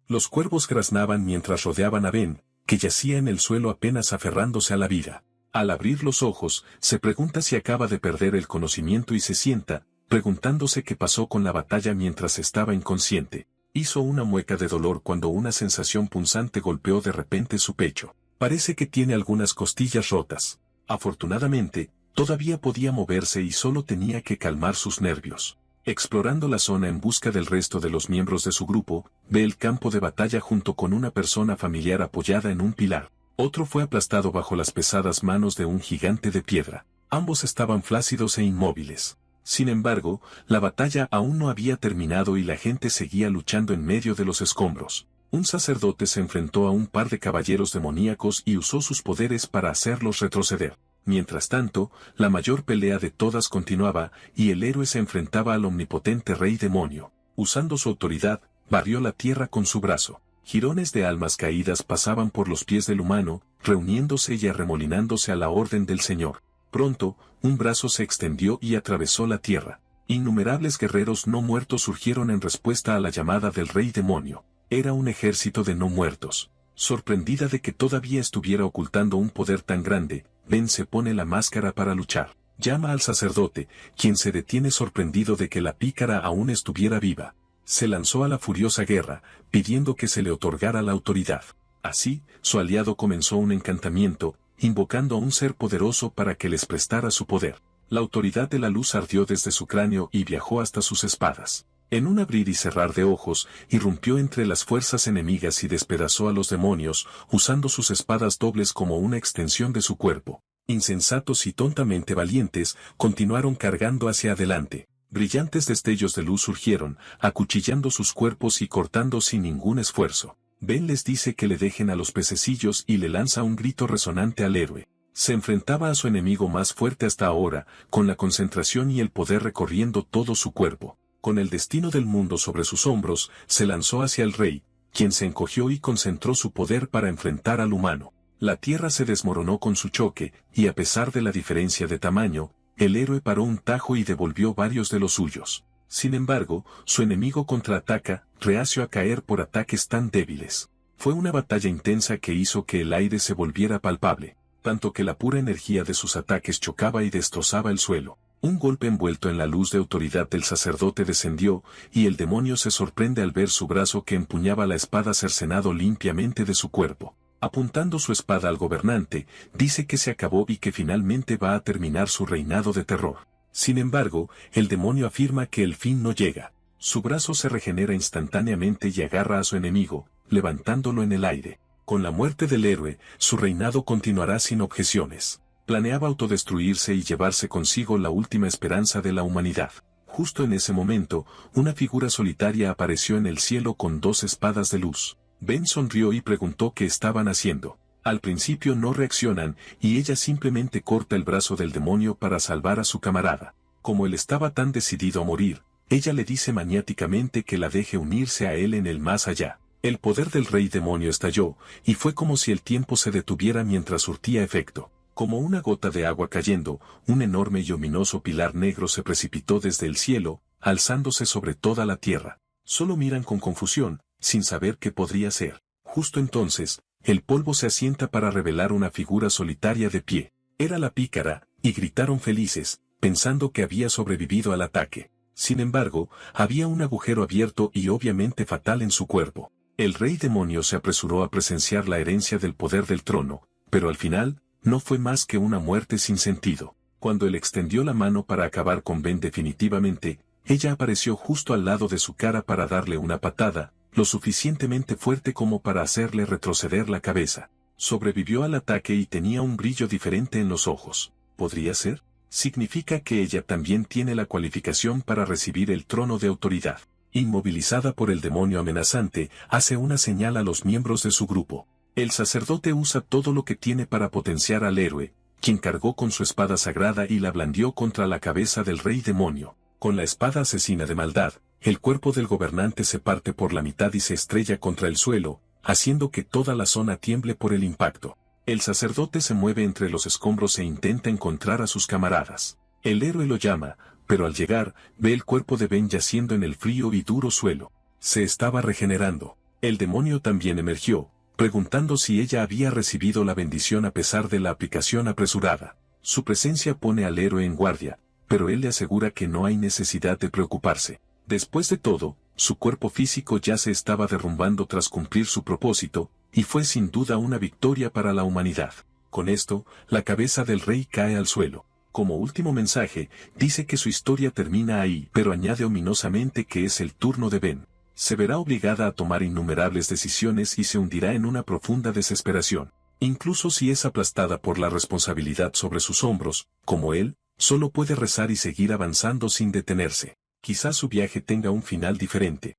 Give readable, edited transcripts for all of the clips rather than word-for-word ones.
Los cuervos graznaban mientras rodeaban a Ben, que yacía en el suelo apenas aferrándose a la vida. Al abrir los ojos, se pregunta si acaba de perder el conocimiento y se sienta, preguntándose qué pasó con la batalla mientras estaba inconsciente. Hizo una mueca de dolor cuando una sensación punzante golpeó de repente su pecho. Parece que tiene algunas costillas rotas. Afortunadamente, todavía podía moverse y solo tenía que calmar sus nervios. Explorando la zona en busca del resto de los miembros de su grupo, ve el campo de batalla junto con una persona familiar apoyada en un pilar. Otro fue aplastado bajo las pesadas manos de un gigante de piedra. Ambos estaban flácidos e inmóviles. Sin embargo, la batalla aún no había terminado y la gente seguía luchando en medio de los escombros. Un sacerdote se enfrentó a un par de caballeros demoníacos y usó sus poderes para hacerlos retroceder. Mientras tanto, la mayor pelea de todas continuaba, y el héroe se enfrentaba al omnipotente rey demonio. Usando su autoridad, barrió la tierra con su brazo. Jirones de almas caídas pasaban por los pies del humano, reuniéndose y arremolinándose a la orden del Señor. Pronto, un brazo se extendió y atravesó la tierra. Innumerables guerreros no muertos surgieron en respuesta a la llamada del rey demonio. Era un ejército de no muertos. Sorprendida de que todavía estuviera ocultando un poder tan grande, Ben se pone la máscara para luchar. Llama al sacerdote, quien se detiene sorprendido de que la pícara aún estuviera viva. Se lanzó a la furiosa guerra, pidiendo que se le otorgara la autoridad. Así, su aliado comenzó un encantamiento, invocando a un ser poderoso para que les prestara su poder. La autoridad de la luz ardió desde su cráneo y viajó hasta sus espadas. En un abrir y cerrar de ojos, irrumpió entre las fuerzas enemigas y despedazó a los demonios, usando sus espadas dobles como una extensión de su cuerpo. Insensatos y tontamente valientes, continuaron cargando hacia adelante. Brillantes destellos de luz surgieron, acuchillando sus cuerpos y cortando sin ningún esfuerzo. Ben les dice que le dejen a los pececillos y le lanza un grito resonante al héroe. Se enfrentaba a su enemigo más fuerte hasta ahora, con la concentración y el poder recorriendo todo su cuerpo. Con el destino del mundo sobre sus hombros, se lanzó hacia el rey, quien se encogió y concentró su poder para enfrentar al humano. La tierra se desmoronó con su choque, y a pesar de la diferencia de tamaño, el héroe paró un tajo y devolvió varios de los suyos. Sin embargo, su enemigo contraataca, reacio a caer por ataques tan débiles. Fue una batalla intensa que hizo que el aire se volviera palpable, tanto que la pura energía de sus ataques chocaba y destrozaba el suelo. Un golpe envuelto en la luz de autoridad del sacerdote descendió, y el demonio se sorprende al ver su brazo que empuñaba la espada cercenado limpiamente de su cuerpo. Apuntando su espada al gobernante, dice que se acabó y que finalmente va a terminar su reinado de terror. Sin embargo, el demonio afirma que el fin no llega. Su brazo se regenera instantáneamente y agarra a su enemigo, levantándolo en el aire. Con la muerte del héroe, su reinado continuará sin objeciones. Planeaba autodestruirse y llevarse consigo la última esperanza de la humanidad. Justo en ese momento, una figura solitaria apareció en el cielo con dos espadas de luz. Ben sonrió y preguntó qué estaban haciendo. Al principio no reaccionan, y ella simplemente corta el brazo del demonio para salvar a su camarada. Como él estaba tan decidido a morir, ella le dice maniáticamente que la deje unirse a él en el más allá. El poder del rey demonio estalló, y fue como si el tiempo se detuviera mientras surtía efecto. Como una gota de agua cayendo, un enorme y ominoso pilar negro se precipitó desde el cielo, alzándose sobre toda la tierra. Solo miran con confusión, sin saber qué podría ser. Justo entonces, el polvo se asienta para revelar una figura solitaria de pie. Era la pícara, y gritaron felices, pensando que había sobrevivido al ataque. Sin embargo, había un agujero abierto y obviamente fatal en su cuerpo. El rey demonio se apresuró a presenciar la herencia del poder del trono, pero al final, no fue más que una muerte sin sentido. Cuando él extendió la mano para acabar con Ben definitivamente, ella apareció justo al lado de su cara para darle una patada, lo suficientemente fuerte como para hacerle retroceder la cabeza. Sobrevivió al ataque y tenía un brillo diferente en los ojos. ¿Podría ser? Significa que ella también tiene la cualificación para recibir el trono de autoridad. Inmovilizada por el demonio amenazante, hace una señal a los miembros de su grupo. El sacerdote usa todo lo que tiene para potenciar al héroe, quien cargó con su espada sagrada y la blandió contra la cabeza del rey demonio. Con la espada asesina de maldad, el cuerpo del gobernante se parte por la mitad y se estrella contra el suelo, haciendo que toda la zona tiemble por el impacto. El sacerdote se mueve entre los escombros e intenta encontrar a sus camaradas. El héroe lo llama, pero al llegar, ve el cuerpo de Ben yaciendo en el frío y duro suelo. Se estaba regenerando. El demonio también emergió, preguntando si ella había recibido la bendición a pesar de la aplicación apresurada. Su presencia pone al héroe en guardia, pero él le asegura que no hay necesidad de preocuparse. Después de todo, su cuerpo físico ya se estaba derrumbando tras cumplir su propósito, y fue sin duda una victoria para la humanidad. Con esto, la cabeza del rey cae al suelo. Como último mensaje, dice que su historia termina ahí, pero añade ominosamente que es el turno de Ben. Se verá obligada a tomar innumerables decisiones y se hundirá en una profunda desesperación. Incluso si es aplastada por la responsabilidad sobre sus hombros, como él, solo puede rezar y seguir avanzando sin detenerse. Quizás su viaje tenga un final diferente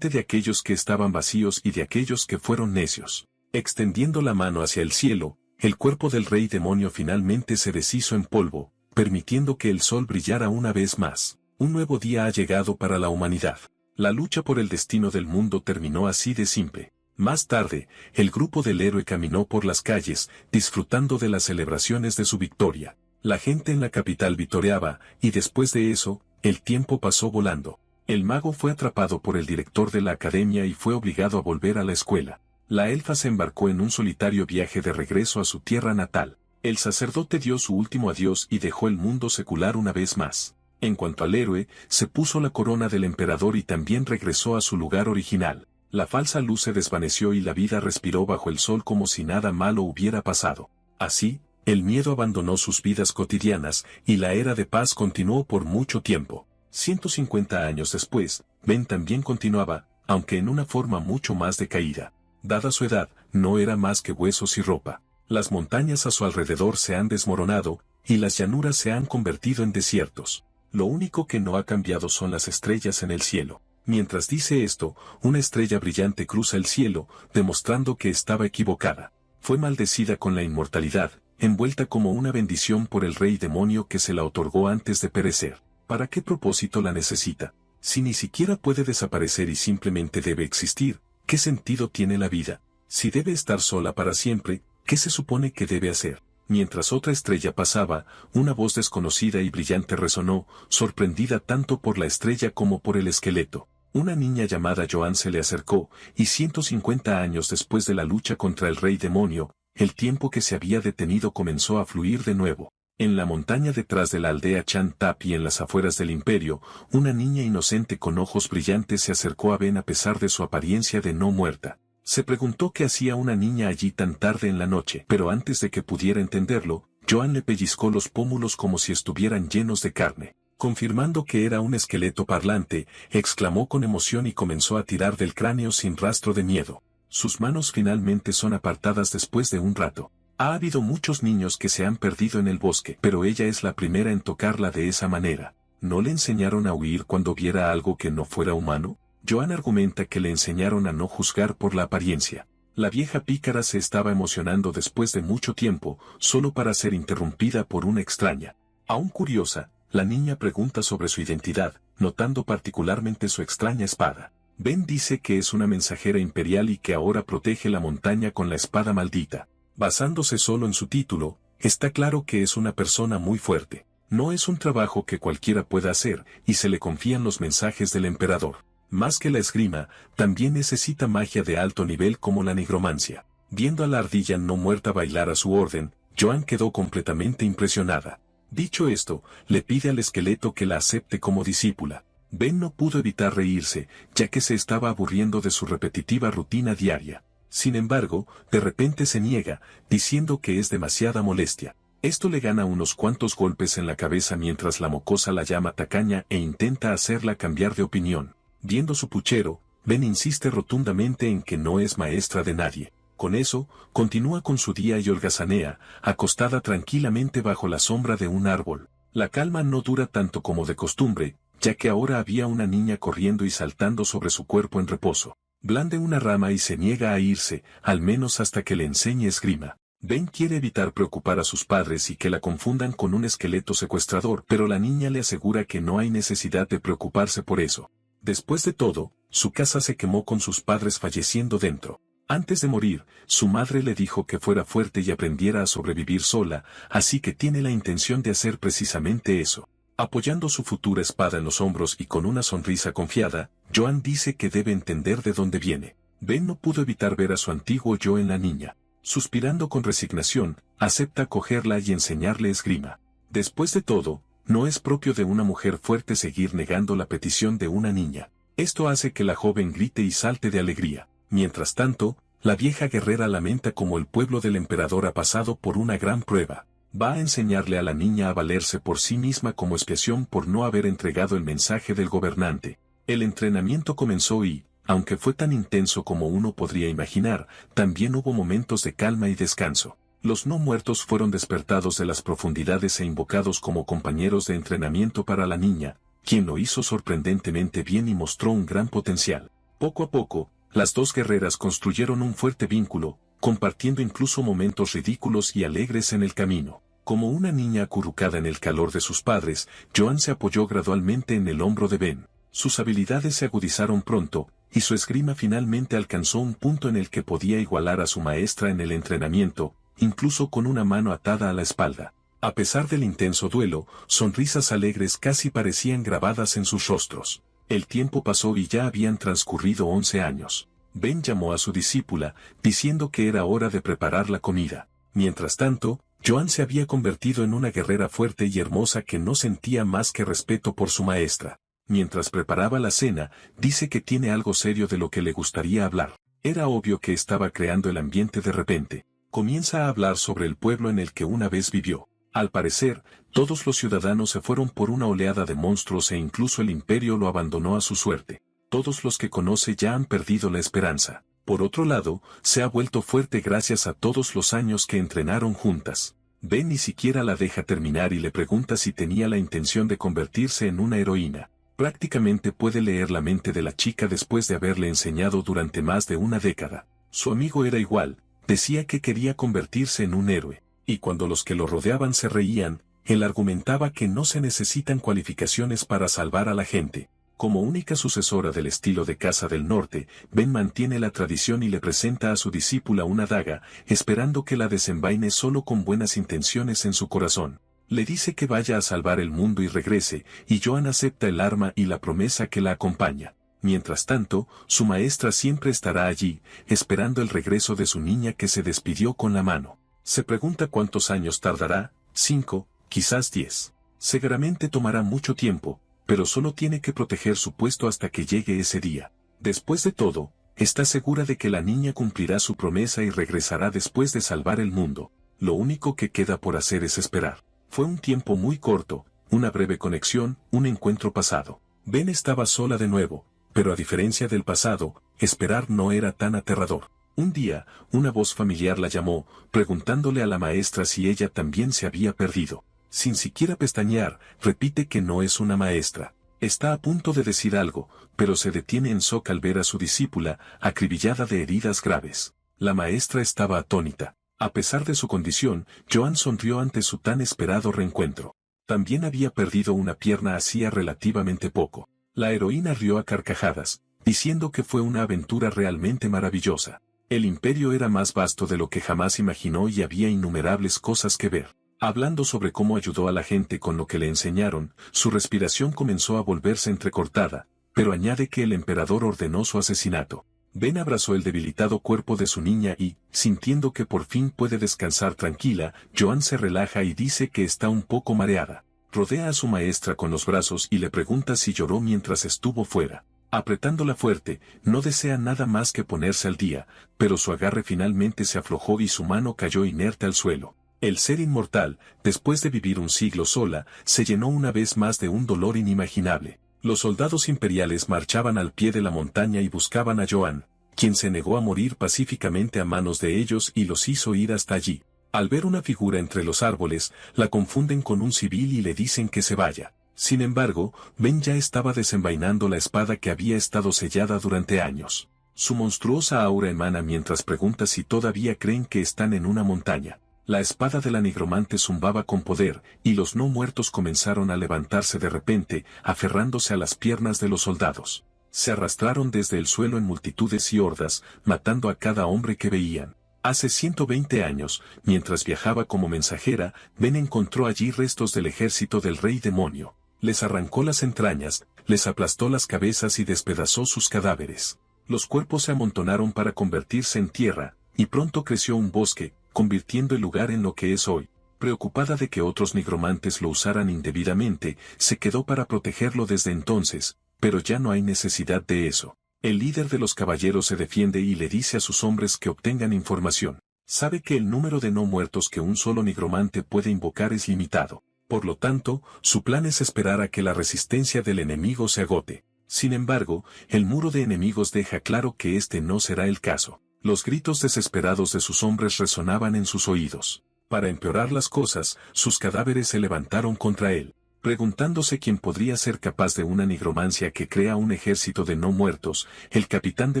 de aquellos que estaban vacíos y de aquellos que fueron necios. Extendiendo la mano hacia el cielo, el cuerpo del rey demonio finalmente se deshizo en polvo, permitiendo que el sol brillara una vez más. Un nuevo día ha llegado para la humanidad. La lucha por el destino del mundo terminó así de simple. Más tarde, el grupo del héroe caminó por las calles, disfrutando de las celebraciones de su victoria. La gente en la capital vitoreaba, y después de eso, el tiempo pasó volando. El mago fue atrapado por el director de la academia y fue obligado a volver a la escuela. La elfa se embarcó en un solitario viaje de regreso a su tierra natal. El sacerdote dio su último adiós y dejó el mundo secular una vez más. En cuanto al héroe, se puso la corona del emperador y también regresó a su lugar original. La falsa luz se desvaneció y la vida respiró bajo el sol como si nada malo hubiera pasado. Así, el miedo abandonó sus vidas cotidianas y la era de paz continuó por mucho tiempo. 150 años después, Ben también continuaba, aunque en una forma mucho más decaída. Dada su edad, no era más que huesos y ropa. Las montañas a su alrededor se han desmoronado, y las llanuras se han convertido en desiertos. Lo único que no ha cambiado son las estrellas en el cielo. Mientras dice esto, una estrella brillante cruza el cielo, demostrando que estaba equivocada. Fue maldecida con la inmortalidad, envuelta como una bendición por el rey demonio que se la otorgó antes de perecer. ¿Para qué propósito la necesita? Si ni siquiera puede desaparecer y simplemente debe existir, ¿qué sentido tiene la vida? Si debe estar sola para siempre, ¿qué se supone que debe hacer? Mientras otra estrella pasaba, una voz desconocida y brillante resonó, sorprendida tanto por la estrella como por el esqueleto. Una niña llamada Joan se le acercó, y 150 años después de la lucha contra el rey demonio, el tiempo que se había detenido comenzó a fluir de nuevo. En la montaña detrás de la aldea Chan Tap y en las afueras del imperio, una niña inocente con ojos brillantes se acercó a Ben a pesar de su apariencia de no muerta. Se preguntó qué hacía una niña allí tan tarde en la noche, pero antes de que pudiera entenderlo, Joan le pellizcó los pómulos como si estuvieran llenos de carne. Confirmando que era un esqueleto parlante, exclamó con emoción y comenzó a tirar del cráneo sin rastro de miedo. Sus manos finalmente son apartadas después de un rato. Ha habido muchos niños que se han perdido en el bosque, pero ella es la primera en tocarla de esa manera. ¿No le enseñaron a huir cuando viera algo que no fuera humano? Joan argumenta que le enseñaron a no juzgar por la apariencia. La vieja pícara se estaba emocionando después de mucho tiempo, solo para ser interrumpida por una extraña. Aún curiosa, la niña pregunta sobre su identidad, notando particularmente su extraña espada. Ben dice que es una mensajera imperial y que ahora protege la montaña con la espada maldita. Basándose solo en su título, está claro que es una persona muy fuerte. No es un trabajo que cualquiera pueda hacer, y se le confían los mensajes del emperador. Más que la esgrima, también necesita magia de alto nivel como la nigromancia. Viendo a la ardilla no muerta bailar a su orden, Joan quedó completamente impresionada. Dicho esto, le pide al esqueleto que la acepte como discípula. Ben no pudo evitar reírse, ya que se estaba aburriendo de su repetitiva rutina diaria. Sin embargo, de repente se niega, diciendo que es demasiada molestia. Esto le gana unos cuantos golpes en la cabeza mientras la mocosa la llama tacaña e intenta hacerla cambiar de opinión. Viendo su puchero, Ben insiste rotundamente en que no es maestra de nadie. Con eso, continúa con su día y holgazanea, acostada tranquilamente bajo la sombra de un árbol. La calma no dura tanto como de costumbre, ya que ahora había una niña corriendo y saltando sobre su cuerpo en reposo. Blande una rama y se niega a irse, al menos hasta que le enseñe esgrima. Ben quiere evitar preocupar a sus padres y que la confundan con un esqueleto secuestrador, pero la niña le asegura que no hay necesidad de preocuparse por eso. Después de todo, su casa se quemó con sus padres falleciendo dentro. Antes de morir, su madre le dijo que fuera fuerte y aprendiera a sobrevivir sola, así que tiene la intención de hacer precisamente eso. Apoyando su futura espada en los hombros y con una sonrisa confiada, Joan dice que debe entender de dónde viene. Ben no pudo evitar ver a su antiguo yo en la niña. Suspirando con resignación, acepta cogerla y enseñarle esgrima. Después de todo, no es propio de una mujer fuerte seguir negando la petición de una niña. Esto hace que la joven grite y salte de alegría. Mientras tanto, la vieja guerrera lamenta como el pueblo del emperador ha pasado por una gran prueba. Va a enseñarle a la niña a valerse por sí misma como expiación por no haber entregado el mensaje del gobernante. El entrenamiento comenzó y, aunque fue tan intenso como uno podría imaginar, también hubo momentos de calma y descanso. Los no muertos fueron despertados de las profundidades e invocados como compañeros de entrenamiento para la niña, quien lo hizo sorprendentemente bien y mostró un gran potencial. Poco a poco, las dos guerreras construyeron un fuerte vínculo, compartiendo incluso momentos ridículos y alegres en el camino. Como una niña acurrucada en el calor de sus padres, Joan se apoyó gradualmente en el hombro de Ben. Sus habilidades se agudizaron pronto, y su esgrima finalmente alcanzó un punto en el que podía igualar a su maestra en el entrenamiento, incluso con una mano atada a la espalda. A pesar del intenso duelo, sonrisas alegres casi parecían grabadas en sus rostros. El tiempo pasó y ya habían transcurrido 11 años. Ben llamó a su discípula, diciendo que era hora de preparar la comida. Mientras tanto, Joan se había convertido en una guerrera fuerte y hermosa que no sentía más que respeto por su maestra. Mientras preparaba la cena, dice que tiene algo serio de lo que le gustaría hablar. Era obvio que estaba creando el ambiente de repente. Comienza a hablar sobre el pueblo en el que una vez vivió. Al parecer, todos los ciudadanos se fueron por una oleada de monstruos e incluso el imperio lo abandonó a su suerte. Todos los que conoce ya han perdido la esperanza. Por otro lado, se ha vuelto fuerte gracias a todos los años que entrenaron juntas. Ben ni siquiera la deja terminar y le pregunta si tenía la intención de convertirse en una heroína. Prácticamente puede leer la mente de la chica después de haberle enseñado durante más de una década. Su amigo era igual, decía que quería convertirse en un héroe, y cuando los que lo rodeaban se reían, él argumentaba que no se necesitan cualificaciones para salvar a la gente. Como única sucesora del estilo de Casa del Norte, Ben mantiene la tradición y le presenta a su discípula una daga, esperando que la desenvaine solo con buenas intenciones en su corazón. Le dice que vaya a salvar el mundo y regrese, y Joan acepta el arma y la promesa que la acompaña. Mientras tanto, su maestra siempre estará allí, esperando el regreso de su niña que se despidió con la mano. Se pregunta cuántos años tardará, 5, quizás 10. Seguramente tomará mucho tiempo, pero solo tiene que proteger su puesto hasta que llegue ese día. Después de todo, está segura de que la niña cumplirá su promesa y regresará después de salvar el mundo. Lo único que queda por hacer es esperar. Fue un tiempo muy corto, una breve conexión, un encuentro pasado. Ben estaba sola de nuevo, pero a diferencia del pasado, esperar no era tan aterrador. Un día, una voz familiar la llamó, preguntándole a la maestra si ella también se había perdido. Sin siquiera pestañear, repite que no es una maestra. Está a punto de decir algo, pero se detiene en shock al ver a su discípula, acribillada de heridas graves. La maestra estaba atónita. A pesar de su condición, Joan sonrió ante su tan esperado reencuentro. También había perdido una pierna hacía relativamente poco. La heroína rió a carcajadas, diciendo que fue una aventura realmente maravillosa. El imperio era más vasto de lo que jamás imaginó y había innumerables cosas que ver. Hablando sobre cómo ayudó a la gente con lo que le enseñaron, su respiración comenzó a volverse entrecortada, pero añade que el emperador ordenó su asesinato. Ben abrazó el debilitado cuerpo de su niña y, sintiendo que por fin puede descansar tranquila, Joan se relaja y dice que está un poco mareada. Rodea a su maestra con los brazos y le pregunta si lloró mientras estuvo fuera. Apretándola fuerte, no desea nada más que ponerse al día, pero su agarre finalmente se aflojó y su mano cayó inerte al suelo. El ser inmortal, después de vivir un siglo sola, se llenó una vez más de un dolor inimaginable. Los soldados imperiales marchaban al pie de la montaña y buscaban a Joan, quien se negó a morir pacíficamente a manos de ellos y los hizo ir hasta allí. Al ver una figura entre los árboles, la confunden con un civil y le dicen que se vaya. Sin embargo, Ben ya estaba desenvainando la espada que había estado sellada durante años. Su monstruosa aura emana mientras pregunta si todavía creen que están en una montaña. La espada de la nigromante zumbaba con poder, y los no muertos comenzaron a levantarse de repente, aferrándose a las piernas de los soldados. Se arrastraron desde el suelo en multitudes y hordas, matando a cada hombre que veían. Hace 120 años, mientras viajaba como mensajera, Ben encontró allí restos del ejército del rey demonio. Les arrancó las entrañas, les aplastó las cabezas y despedazó sus cadáveres. Los cuerpos se amontonaron para convertirse en tierra, y pronto creció un bosque, convirtiendo el lugar en lo que es hoy. Preocupada de que otros nigromantes lo usaran indebidamente, se quedó para protegerlo desde entonces, pero ya no hay necesidad de eso. El líder de los caballeros se defiende y le dice a sus hombres que obtengan información. Sabe que el número de no muertos que un solo nigromante puede invocar es limitado. Por lo tanto, su plan es esperar a que la resistencia del enemigo se agote. Sin embargo, el muro de enemigos deja claro que este no será el caso. Los gritos desesperados de sus hombres resonaban en sus oídos. Para empeorar las cosas, sus cadáveres se levantaron contra él, preguntándose quién podría ser capaz de una nigromancia que crea un ejército de no muertos. El capitán de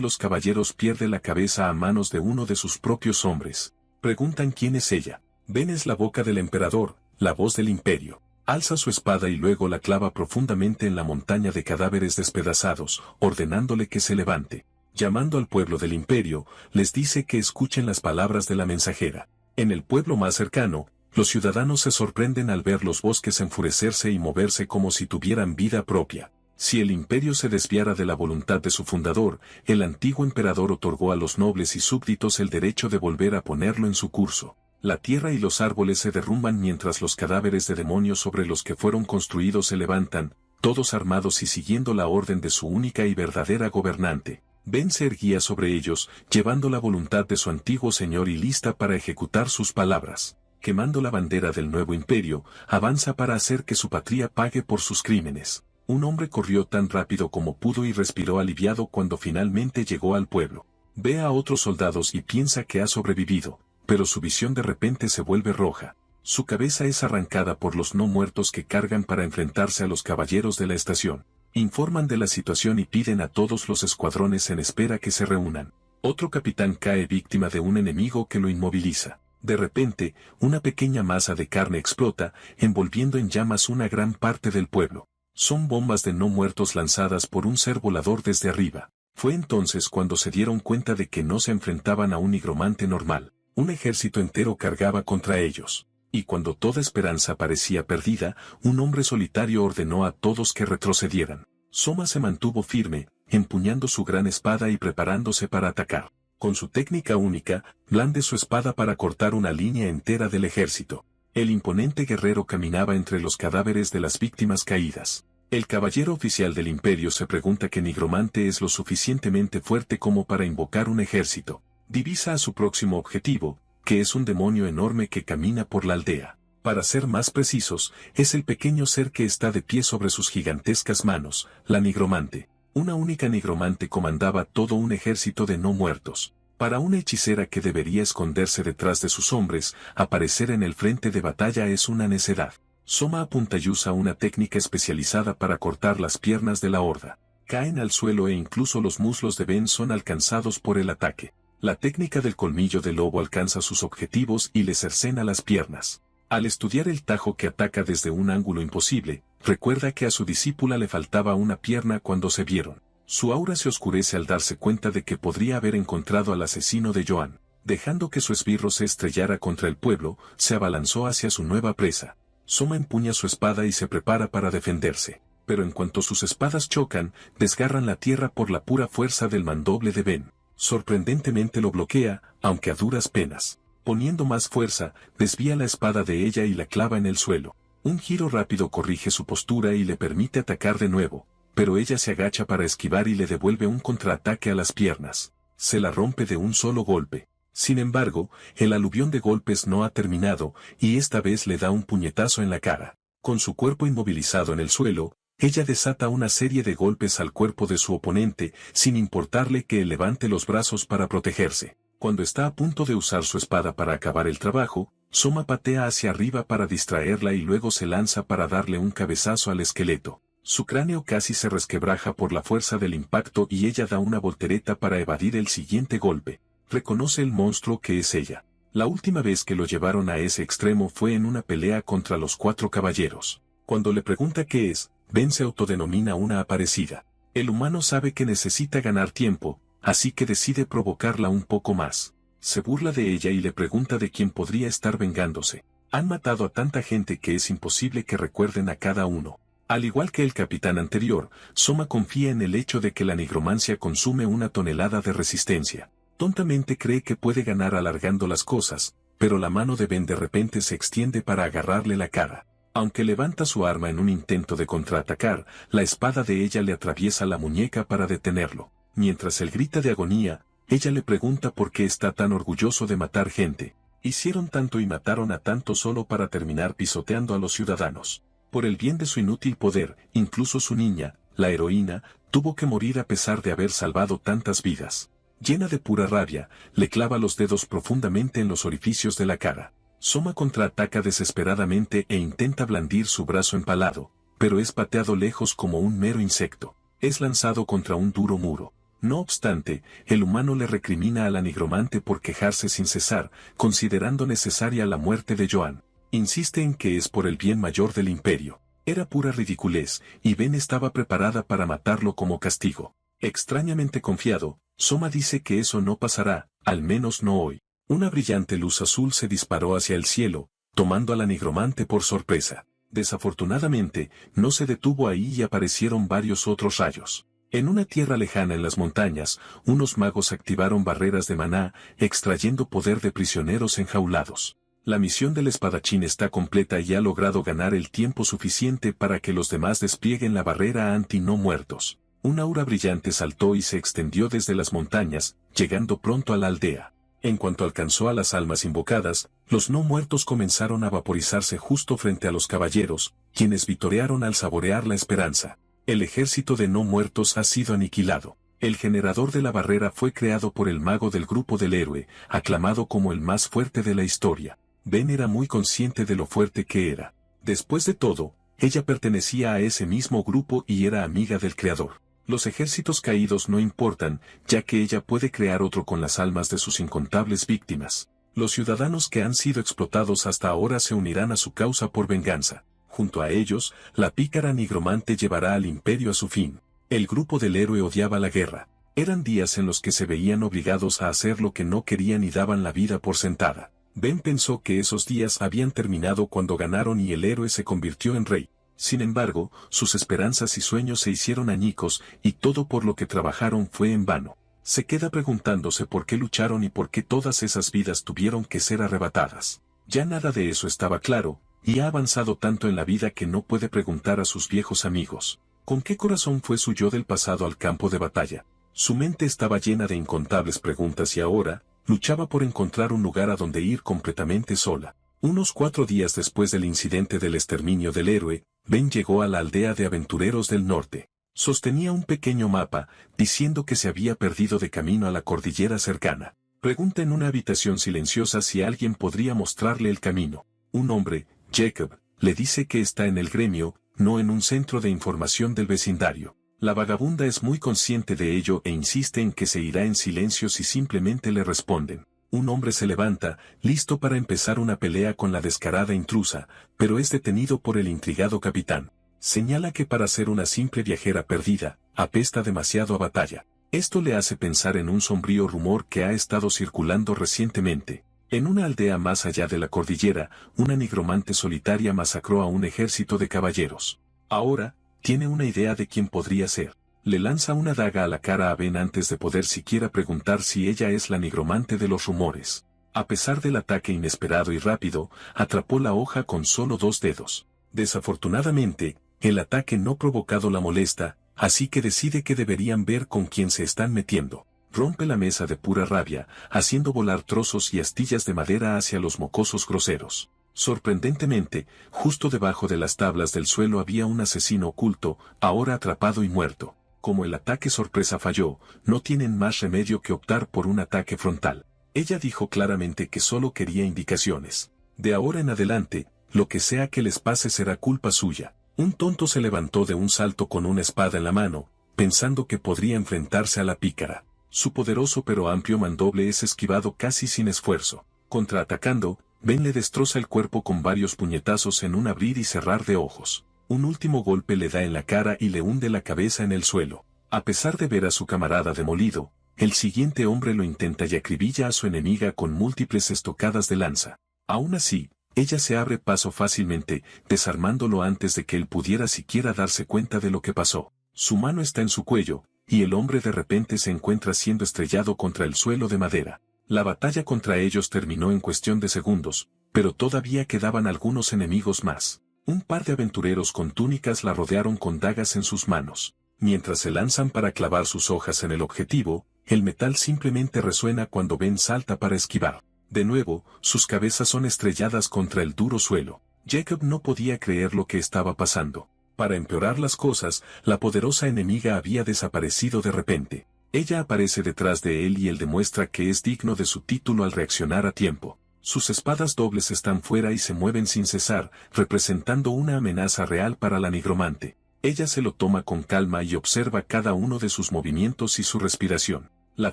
los caballeros pierde la cabeza a manos de uno de sus propios hombres. Preguntan quién es ella. Ven es la boca del emperador, la voz del imperio. Alza su espada y luego la clava profundamente en la montaña de cadáveres despedazados, ordenándole que se levante. Llamando al pueblo del imperio, les dice que escuchen las palabras de la mensajera. En el pueblo más cercano, los ciudadanos se sorprenden al ver los bosques enfurecerse y moverse como si tuvieran vida propia. Si el imperio se desviara de la voluntad de su fundador, el antiguo emperador otorgó a los nobles y súbditos el derecho de volver a ponerlo en su curso. La tierra y los árboles se derrumban mientras los cadáveres de demonios sobre los que fueron construidos se levantan, todos armados y siguiendo la orden de su única y verdadera gobernante. Ben se erguía sobre ellos, llevando la voluntad de su antiguo señor y lista para ejecutar sus palabras. Quemando la bandera del nuevo imperio, avanza para hacer que su patria pague por sus crímenes. Un hombre corrió tan rápido como pudo y respiró aliviado cuando finalmente llegó al pueblo. Ve a otros soldados y piensa que ha sobrevivido, pero su visión de repente se vuelve roja. Su cabeza es arrancada por los no muertos que cargan para enfrentarse a los caballeros de la estación. Informan de la situación y piden a todos los escuadrones en espera que se reúnan. Otro capitán cae víctima de un enemigo que lo inmoviliza. De repente, una pequeña masa de carne explota, envolviendo en llamas una gran parte del pueblo. Son bombas de no muertos lanzadas por un ser volador desde arriba. Fue entonces cuando se dieron cuenta de que no se enfrentaban a un nigromante normal. Un ejército entero cargaba contra ellos. Y cuando toda esperanza parecía perdida, un hombre solitario ordenó a todos que retrocedieran. Soma se mantuvo firme, empuñando su gran espada y preparándose para atacar. Con su técnica única, blande su espada para cortar una línea entera del ejército. El imponente guerrero caminaba entre los cadáveres de las víctimas caídas. El caballero oficial del imperio se pregunta qué nigromante es lo suficientemente fuerte como para invocar un ejército. Divisa a su próximo objetivo, que es un demonio enorme que camina por la aldea. Para ser más precisos, es el pequeño ser que está de pie sobre sus gigantescas manos, la nigromante. Una única nigromante comandaba todo un ejército de no muertos. Para una hechicera que debería esconderse detrás de sus hombres, aparecer en el frente de batalla es una necedad. Soma apunta y usa una técnica especializada para cortar las piernas de la horda. Caen al suelo e incluso los muslos de Ben son alcanzados por el ataque. La técnica del colmillo de lobo alcanza sus objetivos y le cercena las piernas. Al estudiar el tajo que ataca desde un ángulo imposible, recuerda que a su discípula le faltaba una pierna cuando se vieron. Su aura se oscurece al darse cuenta de que podría haber encontrado al asesino de Joan. Dejando que su esbirro se estrellara contra el pueblo, se abalanzó hacia su nueva presa. Soma empuña su espada y se prepara para defenderse. Pero en cuanto sus espadas chocan, desgarran la tierra por la pura fuerza del mandoble de Ben. Sorprendentemente lo bloquea, aunque a duras penas. Poniendo más fuerza, desvía la espada de ella y la clava en el suelo. Un giro rápido corrige su postura y le permite atacar de nuevo, pero ella se agacha para esquivar y le devuelve un contraataque a las piernas. Se la rompe de un solo golpe. Sin embargo, el aluvión de golpes no ha terminado, y esta vez le da un puñetazo en la cara. Con su cuerpo inmovilizado en el suelo, ella desata una serie de golpes al cuerpo de su oponente, sin importarle que él levante los brazos para protegerse. Cuando está a punto de usar su espada para acabar el trabajo, Soma patea hacia arriba para distraerla y luego se lanza para darle un cabezazo al esqueleto. Su cráneo casi se resquebraja por la fuerza del impacto y ella da una voltereta para evadir el siguiente golpe. Reconoce el monstruo que es ella. La última vez que lo llevaron a ese extremo fue en una pelea contra los 4 caballeros. Cuando le pregunta qué es, Ben se autodenomina una aparecida. El humano sabe que necesita ganar tiempo, así que decide provocarla un poco más. Se burla de ella y le pregunta de quién podría estar vengándose. Han matado a tanta gente que es imposible que recuerden a cada uno. Al igual que el capitán anterior, Soma confía en el hecho de que la nigromancia consume una tonelada de resistencia. Tontamente cree que puede ganar alargando las cosas, pero la mano de Ben de repente se extiende para agarrarle la cara. Aunque levanta su arma en un intento de contraatacar, la espada de ella le atraviesa la muñeca para detenerlo. Mientras él grita de agonía, ella le pregunta por qué está tan orgulloso de matar gente. Hicieron tanto y mataron a tanto solo para terminar pisoteando a los ciudadanos. Por el bien de su inútil poder, incluso su niña, la heroína, tuvo que morir a pesar de haber salvado tantas vidas. Llena de pura rabia, le clava los dedos profundamente en los orificios de la cara. Soma contraataca desesperadamente e intenta blandir su brazo empalado, pero es pateado lejos como un mero insecto. Es lanzado contra un duro muro. No obstante, el humano le recrimina a la nigromante por quejarse sin cesar, considerando necesaria la muerte de Joan. Insiste en que es por el bien mayor del imperio. Era pura ridiculez, y Ben estaba preparada para matarlo como castigo. Extrañamente confiado, Soma dice que eso no pasará, al menos no hoy. Una brillante luz azul se disparó hacia el cielo, tomando a la nigromante por sorpresa. Desafortunadamente, no se detuvo ahí y aparecieron varios otros rayos. En una tierra lejana en las montañas, unos magos activaron barreras de maná, extrayendo poder de prisioneros enjaulados. La misión del espadachín está completa y ha logrado ganar el tiempo suficiente para que los demás desplieguen la barrera anti-no muertos. Un aura brillante saltó y se extendió desde las montañas, llegando pronto a la aldea. En cuanto alcanzó a las almas invocadas, los no muertos comenzaron a vaporizarse justo frente a los caballeros, quienes vitorearon al saborear la esperanza. El ejército de no muertos ha sido aniquilado. El generador de la barrera fue creado por el mago del grupo del héroe, aclamado como el más fuerte de la historia. Ben era muy consciente de lo fuerte que era. Después de todo, ella pertenecía a ese mismo grupo y era amiga del creador. Los ejércitos caídos no importan, ya que ella puede crear otro con las almas de sus incontables víctimas. Los ciudadanos que han sido explotados hasta ahora se unirán a su causa por venganza. Junto a ellos, la pícara nigromante llevará al imperio a su fin. El grupo del héroe odiaba la guerra. Eran días en los que se veían obligados a hacer lo que no querían y daban la vida por sentada. Ben pensó que esos días habían terminado cuando ganaron y el héroe se convirtió en rey. Sin embargo, sus esperanzas y sueños se hicieron añicos y todo por lo que trabajaron fue en vano. Se queda preguntándose por qué lucharon y por qué todas esas vidas tuvieron que ser arrebatadas. Ya nada de eso estaba claro, y ha avanzado tanto en la vida que no puede preguntar a sus viejos amigos. ¿Con qué corazón fue su yo del pasado al campo de batalla? Su mente estaba llena de incontables preguntas y ahora, luchaba por encontrar un lugar a donde ir completamente sola. Unos 4 días después del incidente del exterminio del héroe, Ben llegó a la aldea de aventureros del norte. Sostenía un pequeño mapa, diciendo que se había perdido de camino a la cordillera cercana. Pregunta en una habitación silenciosa si alguien podría mostrarle el camino. Un hombre, Jacob, le dice que está en el gremio, no en un centro de información del vecindario. La vagabunda es muy consciente de ello e insiste en que se irá en silencio si simplemente le responden. Un hombre se levanta, listo para empezar una pelea con la descarada intrusa, pero es detenido por el intrigado capitán. Señala que para ser una simple viajera perdida, apesta demasiado a batalla. Esto le hace pensar en un sombrío rumor que ha estado circulando recientemente. En una aldea más allá de la cordillera, una nigromante solitaria masacró a un ejército de caballeros. Ahora, tiene una idea de quién podría ser. Le lanza una daga a la cara a Ben antes de poder siquiera preguntar si ella es la nigromante de los rumores. A pesar del ataque inesperado y rápido, atrapó la hoja con solo 2 dedos. Desafortunadamente, el ataque no provocado la molesta, así que decide que deberían ver con quién se están metiendo. Rompe la mesa de pura rabia, haciendo volar trozos y astillas de madera hacia los mocosos groseros. Sorprendentemente, justo debajo de las tablas del suelo había un asesino oculto, ahora atrapado y muerto. Como el ataque sorpresa falló, no tienen más remedio que optar por un ataque frontal. Ella dijo claramente que solo quería indicaciones. De ahora en adelante, lo que sea que les pase será culpa suya. Un tonto se levantó de un salto con una espada en la mano, pensando que podría enfrentarse a la pícara. Su poderoso pero amplio mandoble es esquivado casi sin esfuerzo. Contraatacando, Ben le destroza el cuerpo con varios puñetazos en un abrir y cerrar de ojos. Un último golpe le da en la cara y le hunde la cabeza en el suelo. A pesar de ver a su camarada demolido, el siguiente hombre lo intenta y acribilla a su enemiga con múltiples estocadas de lanza. Aún así, ella se abre paso fácilmente, desarmándolo antes de que él pudiera siquiera darse cuenta de lo que pasó. Su mano está en su cuello, y el hombre de repente se encuentra siendo estrellado contra el suelo de madera. La batalla contra ellos terminó en cuestión de segundos, pero todavía quedaban algunos enemigos más. Un par de aventureros con túnicas la rodearon con dagas en sus manos. Mientras se lanzan para clavar sus hojas en el objetivo, el metal simplemente resuena cuando Ben salta para esquivar. De nuevo, sus cabezas son estrelladas contra el duro suelo. Jacob no podía creer lo que estaba pasando. Para empeorar las cosas, la poderosa enemiga había desaparecido de repente. Ella aparece detrás de él y él demuestra que es digno de su título al reaccionar a tiempo. Sus espadas dobles están fuera y se mueven sin cesar, representando una amenaza real para la nigromante. Ella se lo toma con calma y observa cada uno de sus movimientos y su respiración. La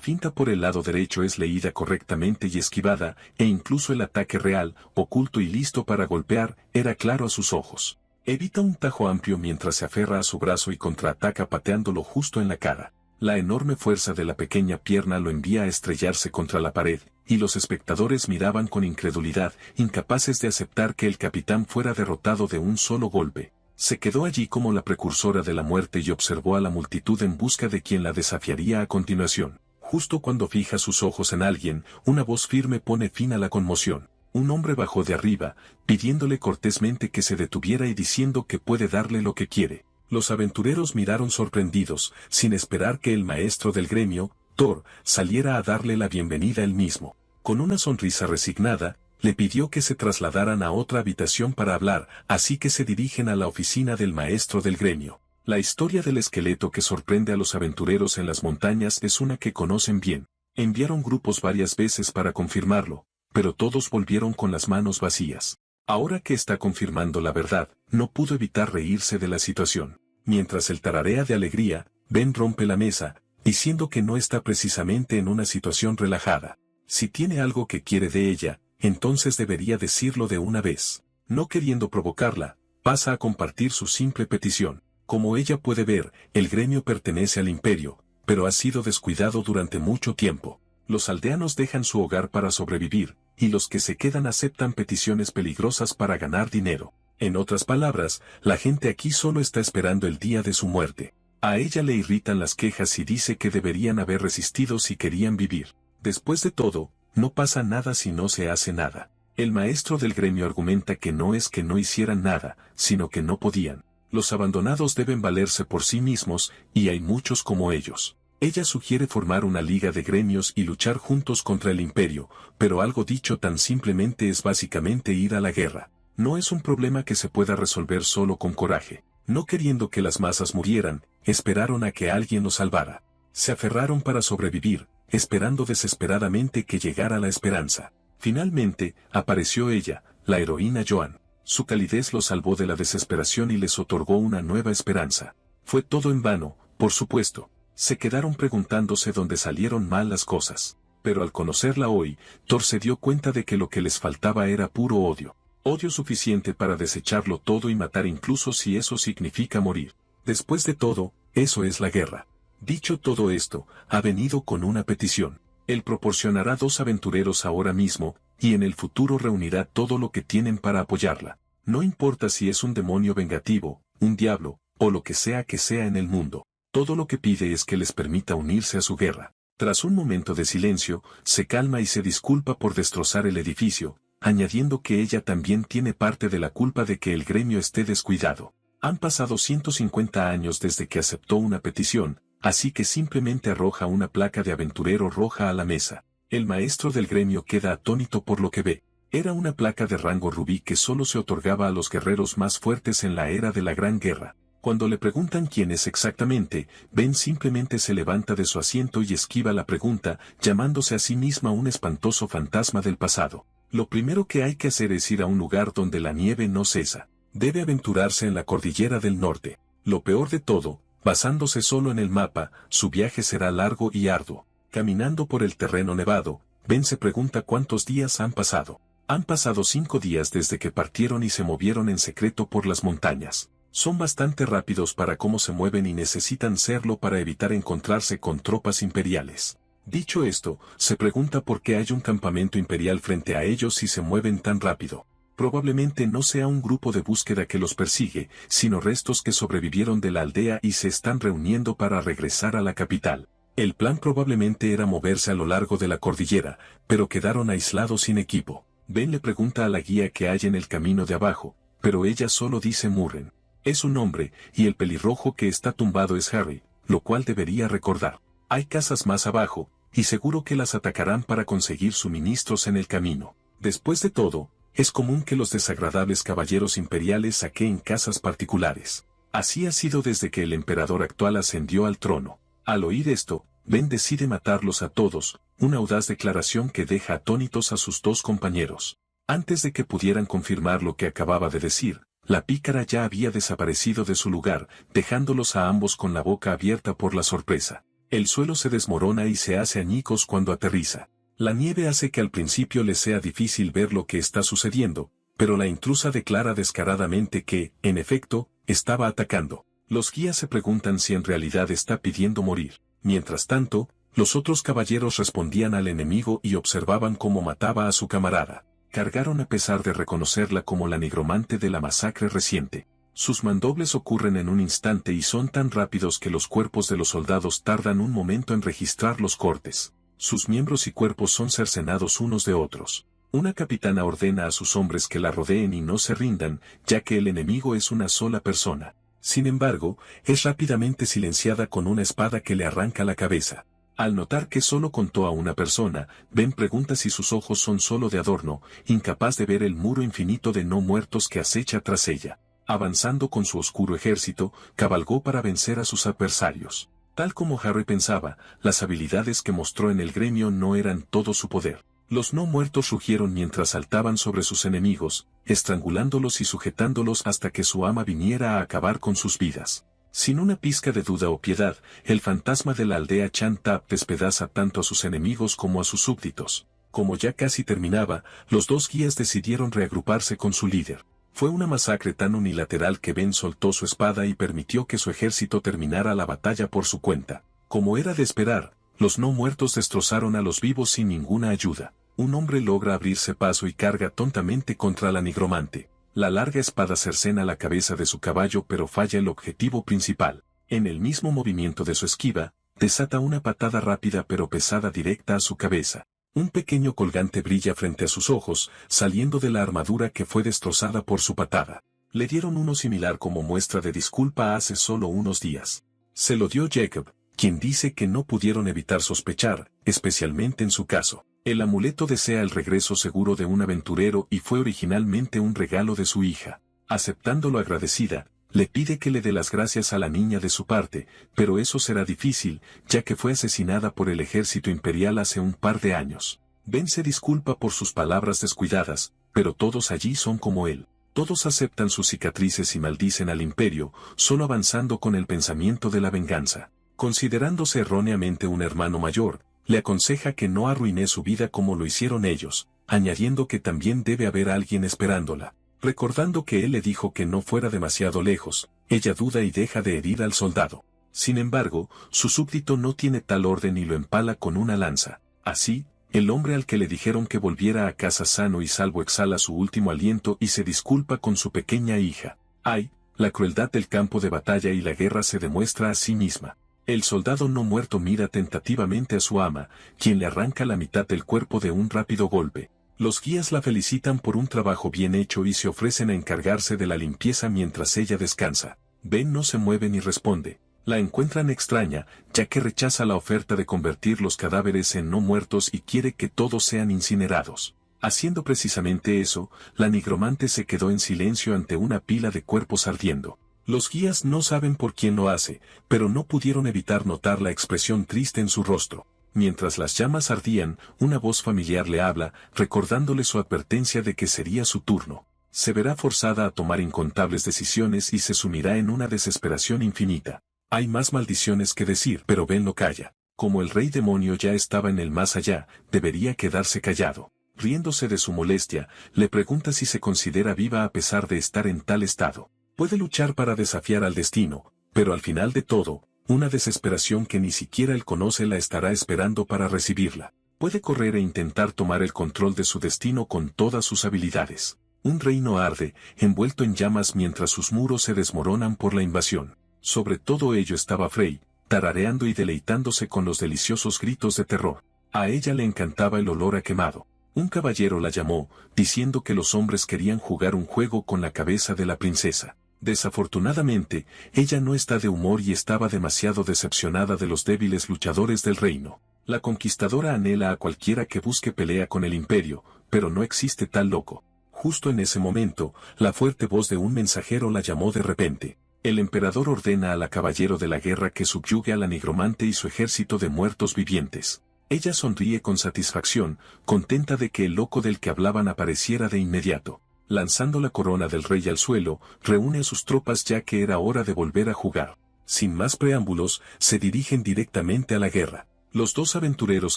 finta por el lado derecho es leída correctamente y esquivada, e incluso el ataque real, oculto y listo para golpear, era claro a sus ojos. Evita un tajo amplio mientras se aferra a su brazo y contraataca pateándolo justo en la cara. La enorme fuerza de la pequeña pierna lo envía a estrellarse contra la pared, y los espectadores miraban con incredulidad, incapaces de aceptar que el capitán fuera derrotado de un solo golpe. Se quedó allí como la precursora de la muerte y observó a la multitud en busca de quien la desafiaría a continuación. Justo cuando fija sus ojos en alguien, una voz firme pone fin a la conmoción. Un hombre bajó de arriba, pidiéndole cortésmente que se detuviera y diciendo que puede darle lo que quiere. Los aventureros miraron sorprendidos, sin esperar que el maestro del gremio, Thor, saliera a darle la bienvenida él mismo. Con una sonrisa resignada, le pidió que se trasladaran a otra habitación para hablar, así que se dirigen a la oficina del maestro del gremio. La historia del esqueleto que sorprende a los aventureros en las montañas es una que conocen bien. Enviaron grupos varias veces para confirmarlo, pero todos volvieron con las manos vacías. Ahora que está confirmando la verdad, no pudo evitar reírse de la situación. Mientras él tararea de alegría, Ben rompe la mesa, diciendo que no está precisamente en una situación relajada. Si tiene algo que quiere de ella, entonces debería decirlo de una vez. No queriendo provocarla, pasa a compartir su simple petición. Como ella puede ver, el gremio pertenece al imperio, pero ha sido descuidado durante mucho tiempo. Los aldeanos dejan su hogar para sobrevivir, y los que se quedan aceptan peticiones peligrosas para ganar dinero. En otras palabras, la gente aquí solo está esperando el día de su muerte. A ella le irritan las quejas y dice que deberían haber resistido si querían vivir. Después de todo, no pasa nada si no se hace nada. El maestro del gremio argumenta que no es que no hicieran nada, sino que no podían. Los abandonados deben valerse por sí mismos, y hay muchos como ellos. Ella sugiere formar una liga de gremios y luchar juntos contra el imperio, pero algo dicho tan simplemente es básicamente ir a la guerra. No es un problema que se pueda resolver solo con coraje. No queriendo que las masas murieran, esperaron a que alguien los salvara. Se aferraron para sobrevivir, esperando desesperadamente que llegara la esperanza. Finalmente, apareció ella, la heroína Joan. Su calidez los salvó de la desesperación y les otorgó una nueva esperanza. Fue todo en vano, por supuesto. Se quedaron preguntándose dónde salieron mal las cosas. Pero al conocerla hoy, Thor se dio cuenta de que lo que les faltaba era puro odio. Odio suficiente para desecharlo todo y matar incluso si eso significa morir. Después de todo, eso es la guerra. Dicho todo esto, ha venido con una petición. Él proporcionará 2 aventureros ahora mismo, y en el futuro reunirá todo lo que tienen para apoyarla. No importa si es un demonio vengativo, un diablo, o lo que sea en el mundo. Todo lo que pide es que les permita unirse a su guerra. Tras un momento de silencio, se calma y se disculpa por destrozar el edificio, añadiendo que ella también tiene parte de la culpa de que el gremio esté descuidado. Han pasado 150 años desde que aceptó una petición, así que simplemente arroja una placa de aventurero roja a la mesa. El maestro del gremio queda atónito por lo que ve. Era una placa de rango rubí que solo se otorgaba a los guerreros más fuertes en la era de la Gran Guerra. Cuando le preguntan quién es exactamente, Ben simplemente se levanta de su asiento y esquiva la pregunta, llamándose a sí misma un espantoso fantasma del pasado. Lo primero que hay que hacer es ir a un lugar donde la nieve no cesa. Debe aventurarse en la cordillera del norte. Lo peor de todo, basándose solo en el mapa, su viaje será largo y arduo. Caminando por el terreno nevado, Ben se pregunta cuántos días han pasado. Han pasado 5 días desde que partieron y se movieron en secreto por las montañas. Son bastante rápidos para cómo se mueven y necesitan serlo para evitar encontrarse con tropas imperiales. Dicho esto, se pregunta por qué hay un campamento imperial frente a ellos si se mueven tan rápido. Probablemente no sea un grupo de búsqueda que los persigue, sino restos que sobrevivieron de la aldea y se están reuniendo para regresar a la capital. El plan probablemente era moverse a lo largo de la cordillera, pero quedaron aislados sin equipo. Ben le pregunta a la guía qué hay en el camino de abajo, pero ella solo dice Murren. Es un hombre, y el pelirrojo que está tumbado es Harry, lo cual debería recordar. Hay casas más abajo, y seguro que las atacarán para conseguir suministros en el camino. Después de todo, es común que los desagradables caballeros imperiales saqueen casas particulares. Así ha sido desde que el emperador actual ascendió al trono. Al oír esto, Ben decide matarlos a todos, una audaz declaración que deja atónitos a sus dos compañeros. Antes de que pudieran confirmar lo que acababa de decir, la pícara ya había desaparecido de su lugar, dejándolos a ambos con la boca abierta por la sorpresa. El suelo se desmorona y se hace añicos cuando aterriza. La nieve hace que al principio les sea difícil ver lo que está sucediendo, pero la intrusa declara descaradamente que, en efecto, estaba atacando. Los guías se preguntan si en realidad está pidiendo morir. Mientras tanto, los otros caballeros respondían al enemigo y observaban cómo mataba a su camarada. Cargaron a pesar de reconocerla como la nigromante de la masacre reciente. Sus mandobles ocurren en un instante y son tan rápidos que los cuerpos de los soldados tardan un momento en registrar los cortes. Sus miembros y cuerpos son cercenados unos de otros. Una capitana ordena a sus hombres que la rodeen y no se rindan, ya que el enemigo es una sola persona. Sin embargo, es rápidamente silenciada con una espada que le arranca la cabeza. Al notar que solo contó a una persona, Ben pregunta si sus ojos son solo de adorno, incapaz de ver el muro infinito de no muertos que acecha tras ella. Avanzando con su oscuro ejército, cabalgó para vencer a sus adversarios. Tal como Harry pensaba, las habilidades que mostró en el gremio no eran todo su poder. Los no muertos rugieron mientras saltaban sobre sus enemigos, estrangulándolos y sujetándolos hasta que su ama viniera a acabar con sus vidas. Sin una pizca de duda o piedad, el fantasma de la aldea Chan Tap despedaza tanto a sus enemigos como a sus súbditos. Como ya casi terminaba, los dos guías decidieron reagruparse con su líder. Fue una masacre tan unilateral que Ben soltó su espada y permitió que su ejército terminara la batalla por su cuenta. Como era de esperar, los no muertos destrozaron a los vivos sin ninguna ayuda. Un hombre logra abrirse paso y carga tontamente contra la nigromante. La larga espada cercena la cabeza de su caballo pero falla el objetivo principal. En el mismo movimiento de su esquiva, desata una patada rápida pero pesada directa a su cabeza. Un pequeño colgante brilla frente a sus ojos, saliendo de la armadura que fue destrozada por su patada. Le dieron uno similar como muestra de disculpa hace solo unos días. Se lo dio Jacob, quien dice que no pudieron evitar sospechar, especialmente en su caso. El amuleto desea el regreso seguro de un aventurero y fue originalmente un regalo de su hija. Aceptándolo agradecida, le pide que le dé las gracias a la niña de su parte, pero eso será difícil, ya que fue asesinada por el ejército imperial hace un par de años. Ben se disculpa por sus palabras descuidadas, pero todos allí son como él. Todos aceptan sus cicatrices y maldicen al imperio, solo avanzando con el pensamiento de la venganza. Considerándose erróneamente un hermano mayor, le aconseja que no arruine su vida como lo hicieron ellos, añadiendo que también debe haber alguien esperándola. Recordando que él le dijo que no fuera demasiado lejos, ella duda y deja de herir al soldado. Sin embargo, su súbdito no tiene tal orden y lo empala con una lanza. Así, el hombre al que le dijeron que volviera a casa sano y salvo exhala su último aliento y se disculpa con su pequeña hija. Ay, la crueldad del campo de batalla y la guerra se demuestra a sí misma. El soldado no muerto mira tentativamente a su ama, quien le arranca la mitad del cuerpo de un rápido golpe. Los guías la felicitan por un trabajo bien hecho y se ofrecen a encargarse de la limpieza mientras ella descansa. Ben no se mueve ni responde. La encuentran extraña, ya que rechaza la oferta de convertir los cadáveres en no muertos y quiere que todos sean incinerados. Haciendo precisamente eso, la nigromante se quedó en silencio ante una pila de cuerpos ardiendo. Los guías no saben por quién lo hace, pero no pudieron evitar notar la expresión triste en su rostro. Mientras las llamas ardían, una voz familiar le habla, recordándole su advertencia de que sería su turno. Se verá forzada a tomar incontables decisiones y se sumirá en una desesperación infinita. Hay más maldiciones que decir, pero Ben lo calla. Como el rey demonio ya estaba en el más allá, debería quedarse callado. Riéndose de su molestia, le pregunta si se considera viva a pesar de estar en tal estado. Puede luchar para desafiar al destino, pero al final de todo, una desesperación que ni siquiera él conoce la estará esperando para recibirla. Puede correr e intentar tomar el control de su destino con todas sus habilidades. Un reino arde, envuelto en llamas mientras sus muros se desmoronan por la invasión. Sobre todo ello estaba Frey, tarareando y deleitándose con los deliciosos gritos de terror. A ella le encantaba el olor a quemado. Un caballero la llamó, diciendo que los hombres querían jugar un juego con la cabeza de la princesa. Desafortunadamente, ella no está de humor y estaba demasiado decepcionada de los débiles luchadores del reino. La conquistadora anhela a cualquiera que busque pelea con el imperio, pero no existe tal loco. Justo en ese momento, la fuerte voz de un mensajero la llamó de repente. El emperador ordena al caballero de la guerra que subyugue a la nigromante y su ejército de muertos vivientes. Ella sonríe con satisfacción, contenta de que el loco del que hablaban apareciera de inmediato. Lanzando la corona del rey al suelo, reúne a sus tropas ya que era hora de volver a jugar. Sin más preámbulos, se dirigen directamente a la guerra. Los dos aventureros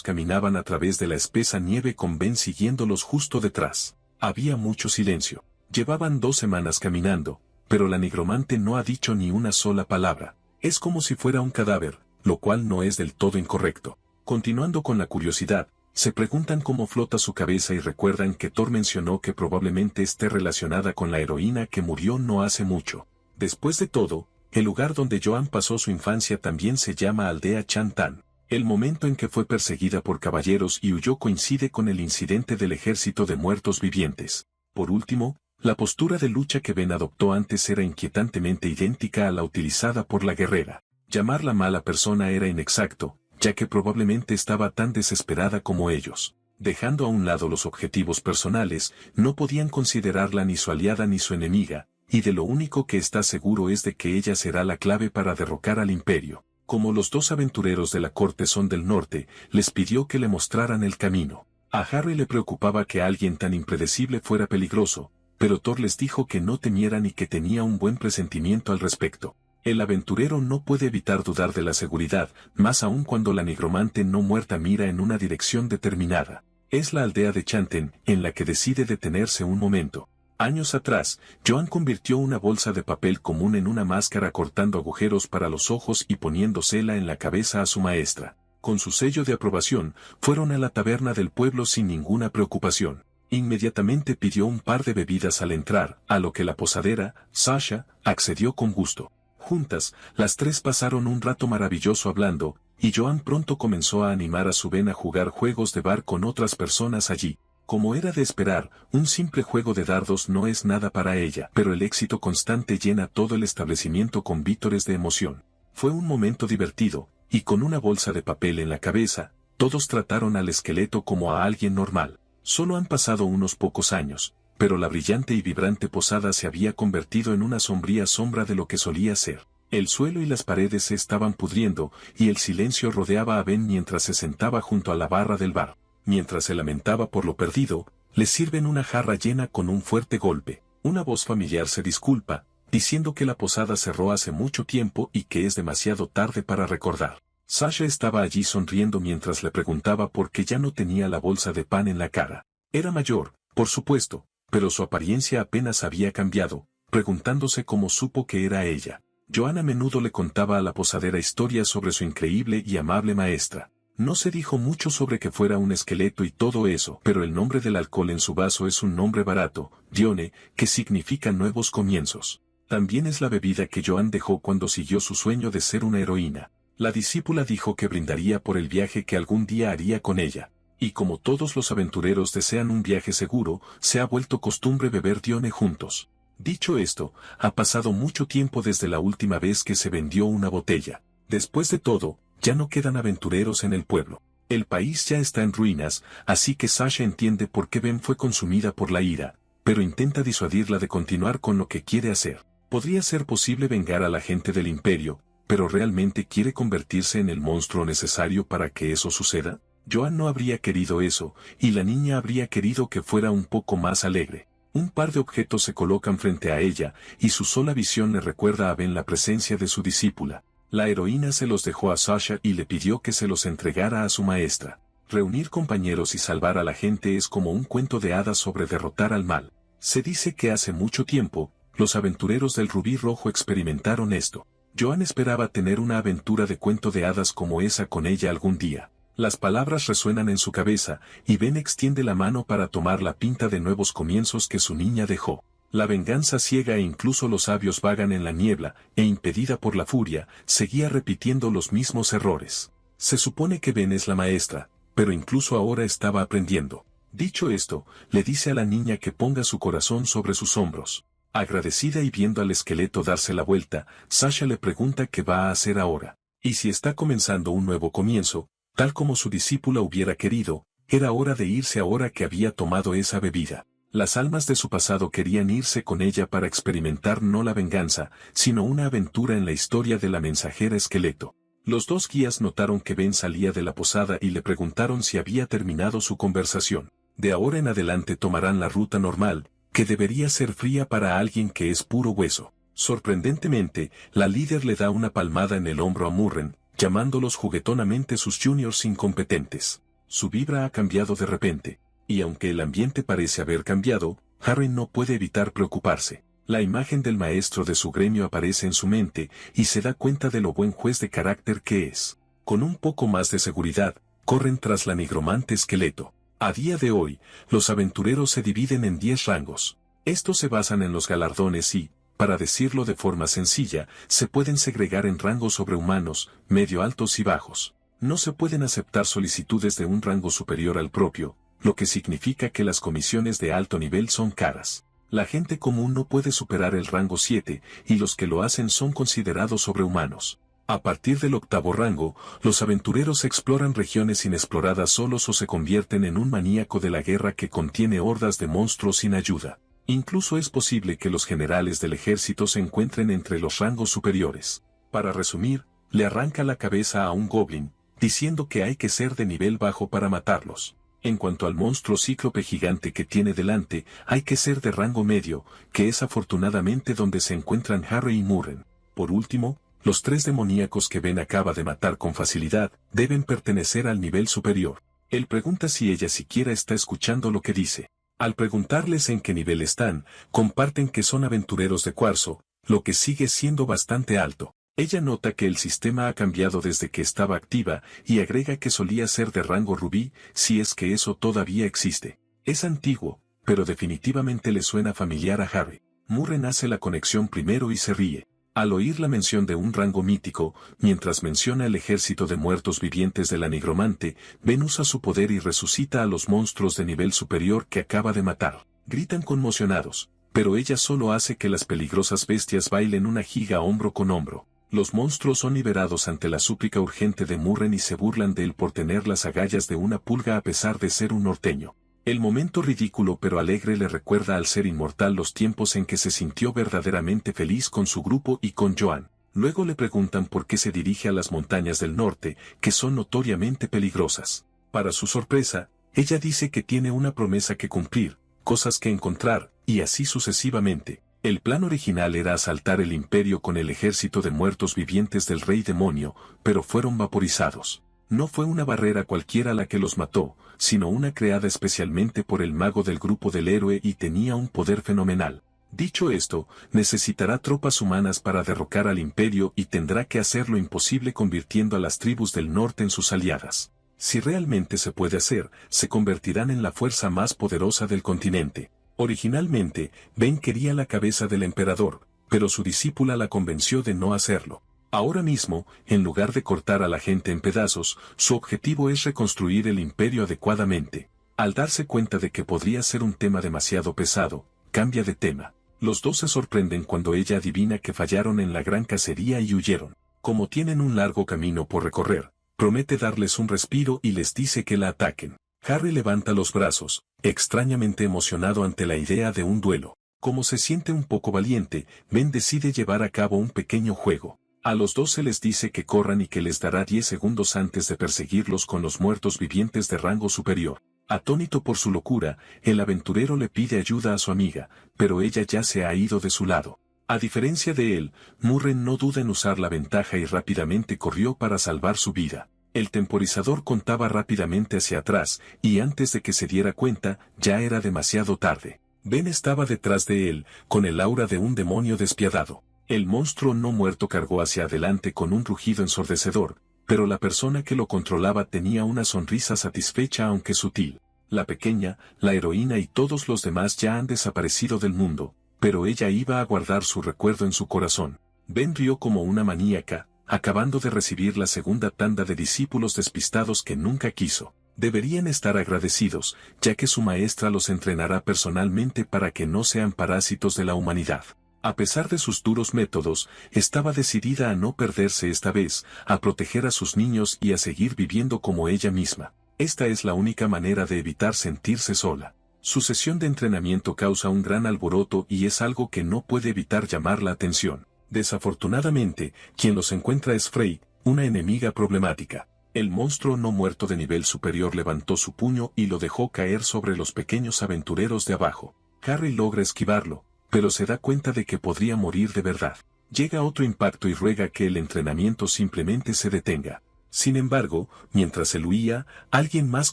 caminaban a través de la espesa nieve con Ben siguiéndolos justo detrás. Había mucho silencio. Llevaban 2 semanas caminando, pero la nigromante no ha dicho ni una sola palabra. Es como si fuera un cadáver, lo cual no es del todo incorrecto. Continuando con la curiosidad, se preguntan cómo flota su cabeza y recuerdan que Thor mencionó que probablemente esté relacionada con la heroína que murió no hace mucho. Después de todo, el lugar donde Joan pasó su infancia también se llama Aldea Chantan. El momento en que fue perseguida por caballeros y huyó coincide con el incidente del ejército de muertos vivientes. Por último, la postura de lucha que Ben adoptó antes era inquietantemente idéntica a la utilizada por la guerrera. Llamarla mala persona era inexacto, ya que probablemente estaba tan desesperada como ellos. Dejando a un lado los objetivos personales, no podían considerarla ni su aliada ni su enemiga, y de lo único que está seguro es de que ella será la clave para derrocar al imperio. Como los dos aventureros de la corte son del norte, les pidió que le mostraran el camino. A Harry le preocupaba que alguien tan impredecible fuera peligroso, pero Thor les dijo que no temieran y que tenía un buen presentimiento al respecto. El aventurero no puede evitar dudar de la seguridad, más aún cuando la nigromante no muerta mira en una dirección determinada. Es la aldea de Chanten, en la que decide detenerse un momento. Años atrás, Joan convirtió una bolsa de papel común en una máscara cortando agujeros para los ojos y poniéndosela en la cabeza a su maestra. Con su sello de aprobación, fueron a la taberna del pueblo sin ninguna preocupación. Inmediatamente pidió un par de bebidas al entrar, a lo que la posadera, Sasha, accedió con gusto. Juntas, las tres pasaron un rato maravilloso hablando, y Joan pronto comenzó a animar a su Ben a jugar juegos de bar con otras personas allí. Como era de esperar, un simple juego de dardos no es nada para ella, pero el éxito constante llena todo el establecimiento con vítores de emoción. Fue un momento divertido, y con una bolsa de papel en la cabeza, todos trataron al esqueleto como a alguien normal. Solo han pasado unos pocos años, pero la brillante y vibrante posada se había convertido en una sombría sombra de lo que solía ser. El suelo y las paredes se estaban pudriendo, y el silencio rodeaba a Ben mientras se sentaba junto a la barra del bar. Mientras se lamentaba por lo perdido, le sirven una jarra llena con un fuerte golpe. Una voz familiar se disculpa, diciendo que la posada cerró hace mucho tiempo y que es demasiado tarde para recordar. Sasha estaba allí sonriendo mientras le preguntaba por qué ya no tenía la bolsa de pan en la cara. Era mayor, por supuesto, pero su apariencia apenas había cambiado, preguntándose cómo supo que era ella. Joan a menudo le contaba a la posadera historias sobre su increíble y amable maestra. No se dijo mucho sobre que fuera un esqueleto y todo eso, pero el nombre del alcohol en su vaso es un nombre barato, Dione, que significa nuevos comienzos. También es la bebida que Joan dejó cuando siguió su sueño de ser una heroína. La discípula dijo que brindaría por el viaje que algún día haría con ella. Y como todos los aventureros desean un viaje seguro, se ha vuelto costumbre beber Dione juntos. Dicho esto, ha pasado mucho tiempo desde la última vez que se vendió una botella. Después de todo, ya no quedan aventureros en el pueblo. El país ya está en ruinas, así que Sasha entiende por qué Ben fue consumida por la ira, pero intenta disuadirla de continuar con lo que quiere hacer. Podría ser posible vengar a la gente del imperio, pero ¿realmente quiere convertirse en el monstruo necesario para que eso suceda? Joan no habría querido eso, y la niña habría querido que fuera un poco más alegre. Un par de objetos se colocan frente a ella, y su sola visión le recuerda a Ben la presencia de su discípula. La heroína se los dejó a Sasha y le pidió que se los entregara a su maestra. Reunir compañeros y salvar a la gente es como un cuento de hadas sobre derrotar al mal. Se dice que hace mucho tiempo, los aventureros del Rubí Rojo experimentaron esto. Joan esperaba tener una aventura de cuento de hadas como esa con ella algún día. Las palabras resuenan en su cabeza, y Ben extiende la mano para tomar la pinta de nuevos comienzos que su niña dejó. La venganza ciega e incluso los sabios vagan en la niebla, e impedida por la furia, seguía repitiendo los mismos errores. Se supone que Ben es la maestra, pero incluso ahora estaba aprendiendo. Dicho esto, le dice a la niña que ponga su corazón sobre sus hombros. Agradecida y viendo al esqueleto darse la vuelta, Sasha le pregunta qué va a hacer ahora. Y si está comenzando un nuevo comienzo, tal como su discípula hubiera querido, era hora de irse ahora que había tomado esa bebida. Las almas de su pasado querían irse con ella para experimentar no la venganza, sino una aventura en la historia de la mensajera esqueleto. Los dos guías notaron que Ben salía de la posada y le preguntaron si había terminado su conversación. De ahora en adelante tomarán la ruta normal, que debería ser fría para alguien que es puro hueso. Sorprendentemente, la líder le da una palmada en el hombro a Murren, llamándolos juguetonamente sus juniors incompetentes. Su vibra ha cambiado de repente. Y aunque el ambiente parece haber cambiado, Harry no puede evitar preocuparse. La imagen del maestro de su gremio aparece en su mente, y se da cuenta de lo buen juez de carácter que es. Con un poco más de seguridad, corren tras la nigromante esqueleto. A día de hoy, los aventureros se dividen en 10 rangos. Estos se basan en los galardones y, para decirlo de forma sencilla, se pueden segregar en rangos sobrehumanos, medio altos y bajos. No se pueden aceptar solicitudes de un rango superior al propio, lo que significa que las comisiones de alto nivel son caras. La gente común no puede superar el rango 7, y los que lo hacen son considerados sobrehumanos. A partir del 8º rango, los aventureros exploran regiones inexploradas solos o se convierten en un maníaco de la guerra que contiene hordas de monstruos sin ayuda. Incluso es posible que los generales del ejército se encuentren entre los rangos superiores. Para resumir, le arranca la cabeza a un goblin, diciendo que hay que ser de nivel bajo para matarlos. En cuanto al monstruo cíclope gigante que tiene delante, hay que ser de rango medio, que es afortunadamente donde se encuentran Harry y Murren. Por último, los 3 demoníacos que Ben acaba de matar con facilidad, deben pertenecer al nivel superior. Él pregunta si ella siquiera está escuchando lo que dice. Al preguntarles en qué nivel están, comparten que son aventureros de cuarzo, lo que sigue siendo bastante alto. Ella nota que el sistema ha cambiado desde que estaba activa y agrega que solía ser de rango rubí, si es que eso todavía existe. Es antiguo, pero definitivamente le suena familiar a Harry. Murren hace la conexión primero y se ríe. Al oír la mención de un rango mítico, mientras menciona el ejército de muertos vivientes de la nigromante, Ben usa su poder y resucita a los monstruos de nivel superior que acaba de matar. Gritan conmocionados, pero ella solo hace que las peligrosas bestias bailen una giga hombro con hombro. Los monstruos son liberados ante la súplica urgente de Murren y se burlan de él por tener las agallas de una pulga a pesar de ser un norteño. El momento ridículo pero alegre le recuerda al ser inmortal los tiempos en que se sintió verdaderamente feliz con su grupo y con Joan. Luego le preguntan por qué se dirige a las montañas del norte, que son notoriamente peligrosas. Para su sorpresa, ella dice que tiene una promesa que cumplir, cosas que encontrar, y así sucesivamente. El plan original era asaltar el imperio con el ejército de muertos vivientes del rey demonio, pero fueron vaporizados. No fue una barrera cualquiera la que los mató, sino una creada especialmente por el mago del grupo del héroe y tenía un poder fenomenal. Dicho esto, necesitará tropas humanas para derrocar al imperio y tendrá que hacer lo imposible convirtiendo a las tribus del norte en sus aliadas. Si realmente se puede hacer, se convertirán en la fuerza más poderosa del continente. Originalmente, Ben quería la cabeza del emperador, pero su discípula la convenció de no hacerlo. Ahora mismo, en lugar de cortar a la gente en pedazos, su objetivo es reconstruir el imperio adecuadamente. Al darse cuenta de que podría ser un tema demasiado pesado, cambia de tema. Los dos se sorprenden cuando ella adivina que fallaron en la gran cacería y huyeron. Como tienen un largo camino por recorrer, promete darles un respiro y les dice que la ataquen. Harry levanta los brazos, extrañamente emocionado ante la idea de un duelo. Como se siente un poco valiente, Ben decide llevar a cabo un pequeño juego. A los dos se les dice que corran y que les dará 10 segundos antes de perseguirlos con los muertos vivientes de rango superior. Atónito por su locura, el aventurero le pide ayuda a su amiga, pero ella ya se ha ido de su lado. A diferencia de él, Murren no duda en usar la ventaja y rápidamente corrió para salvar su vida. El temporizador contaba rápidamente hacia atrás, y antes de que se diera cuenta, ya era demasiado tarde. Ben estaba detrás de él, con el aura de un demonio despiadado. El monstruo no muerto cargó hacia adelante con un rugido ensordecedor, pero la persona que lo controlaba tenía una sonrisa satisfecha aunque sutil. La pequeña, la heroína y todos los demás ya han desaparecido del mundo, pero ella iba a guardar su recuerdo en su corazón. Ben rió como una maníaca, acabando de recibir la segunda tanda de discípulos despistados que nunca quiso. Deberían estar agradecidos, ya que su maestra los entrenará personalmente para que no sean parásitos de la humanidad. A pesar de sus duros métodos, estaba decidida a no perderse esta vez, a proteger a sus niños y a seguir viviendo como ella misma. Esta es la única manera de evitar sentirse sola. Su sesión de entrenamiento causa un gran alboroto y es algo que no puede evitar llamar la atención. Desafortunadamente, quien los encuentra es Frey, una enemiga problemática. El monstruo no muerto de nivel superior levantó su puño y lo dejó caer sobre los pequeños aventureros de abajo. Harry logra esquivarlo, pero se da cuenta de que podría morir de verdad. Llega otro impacto y ruega que el entrenamiento simplemente se detenga. Sin embargo, mientras él huía, alguien más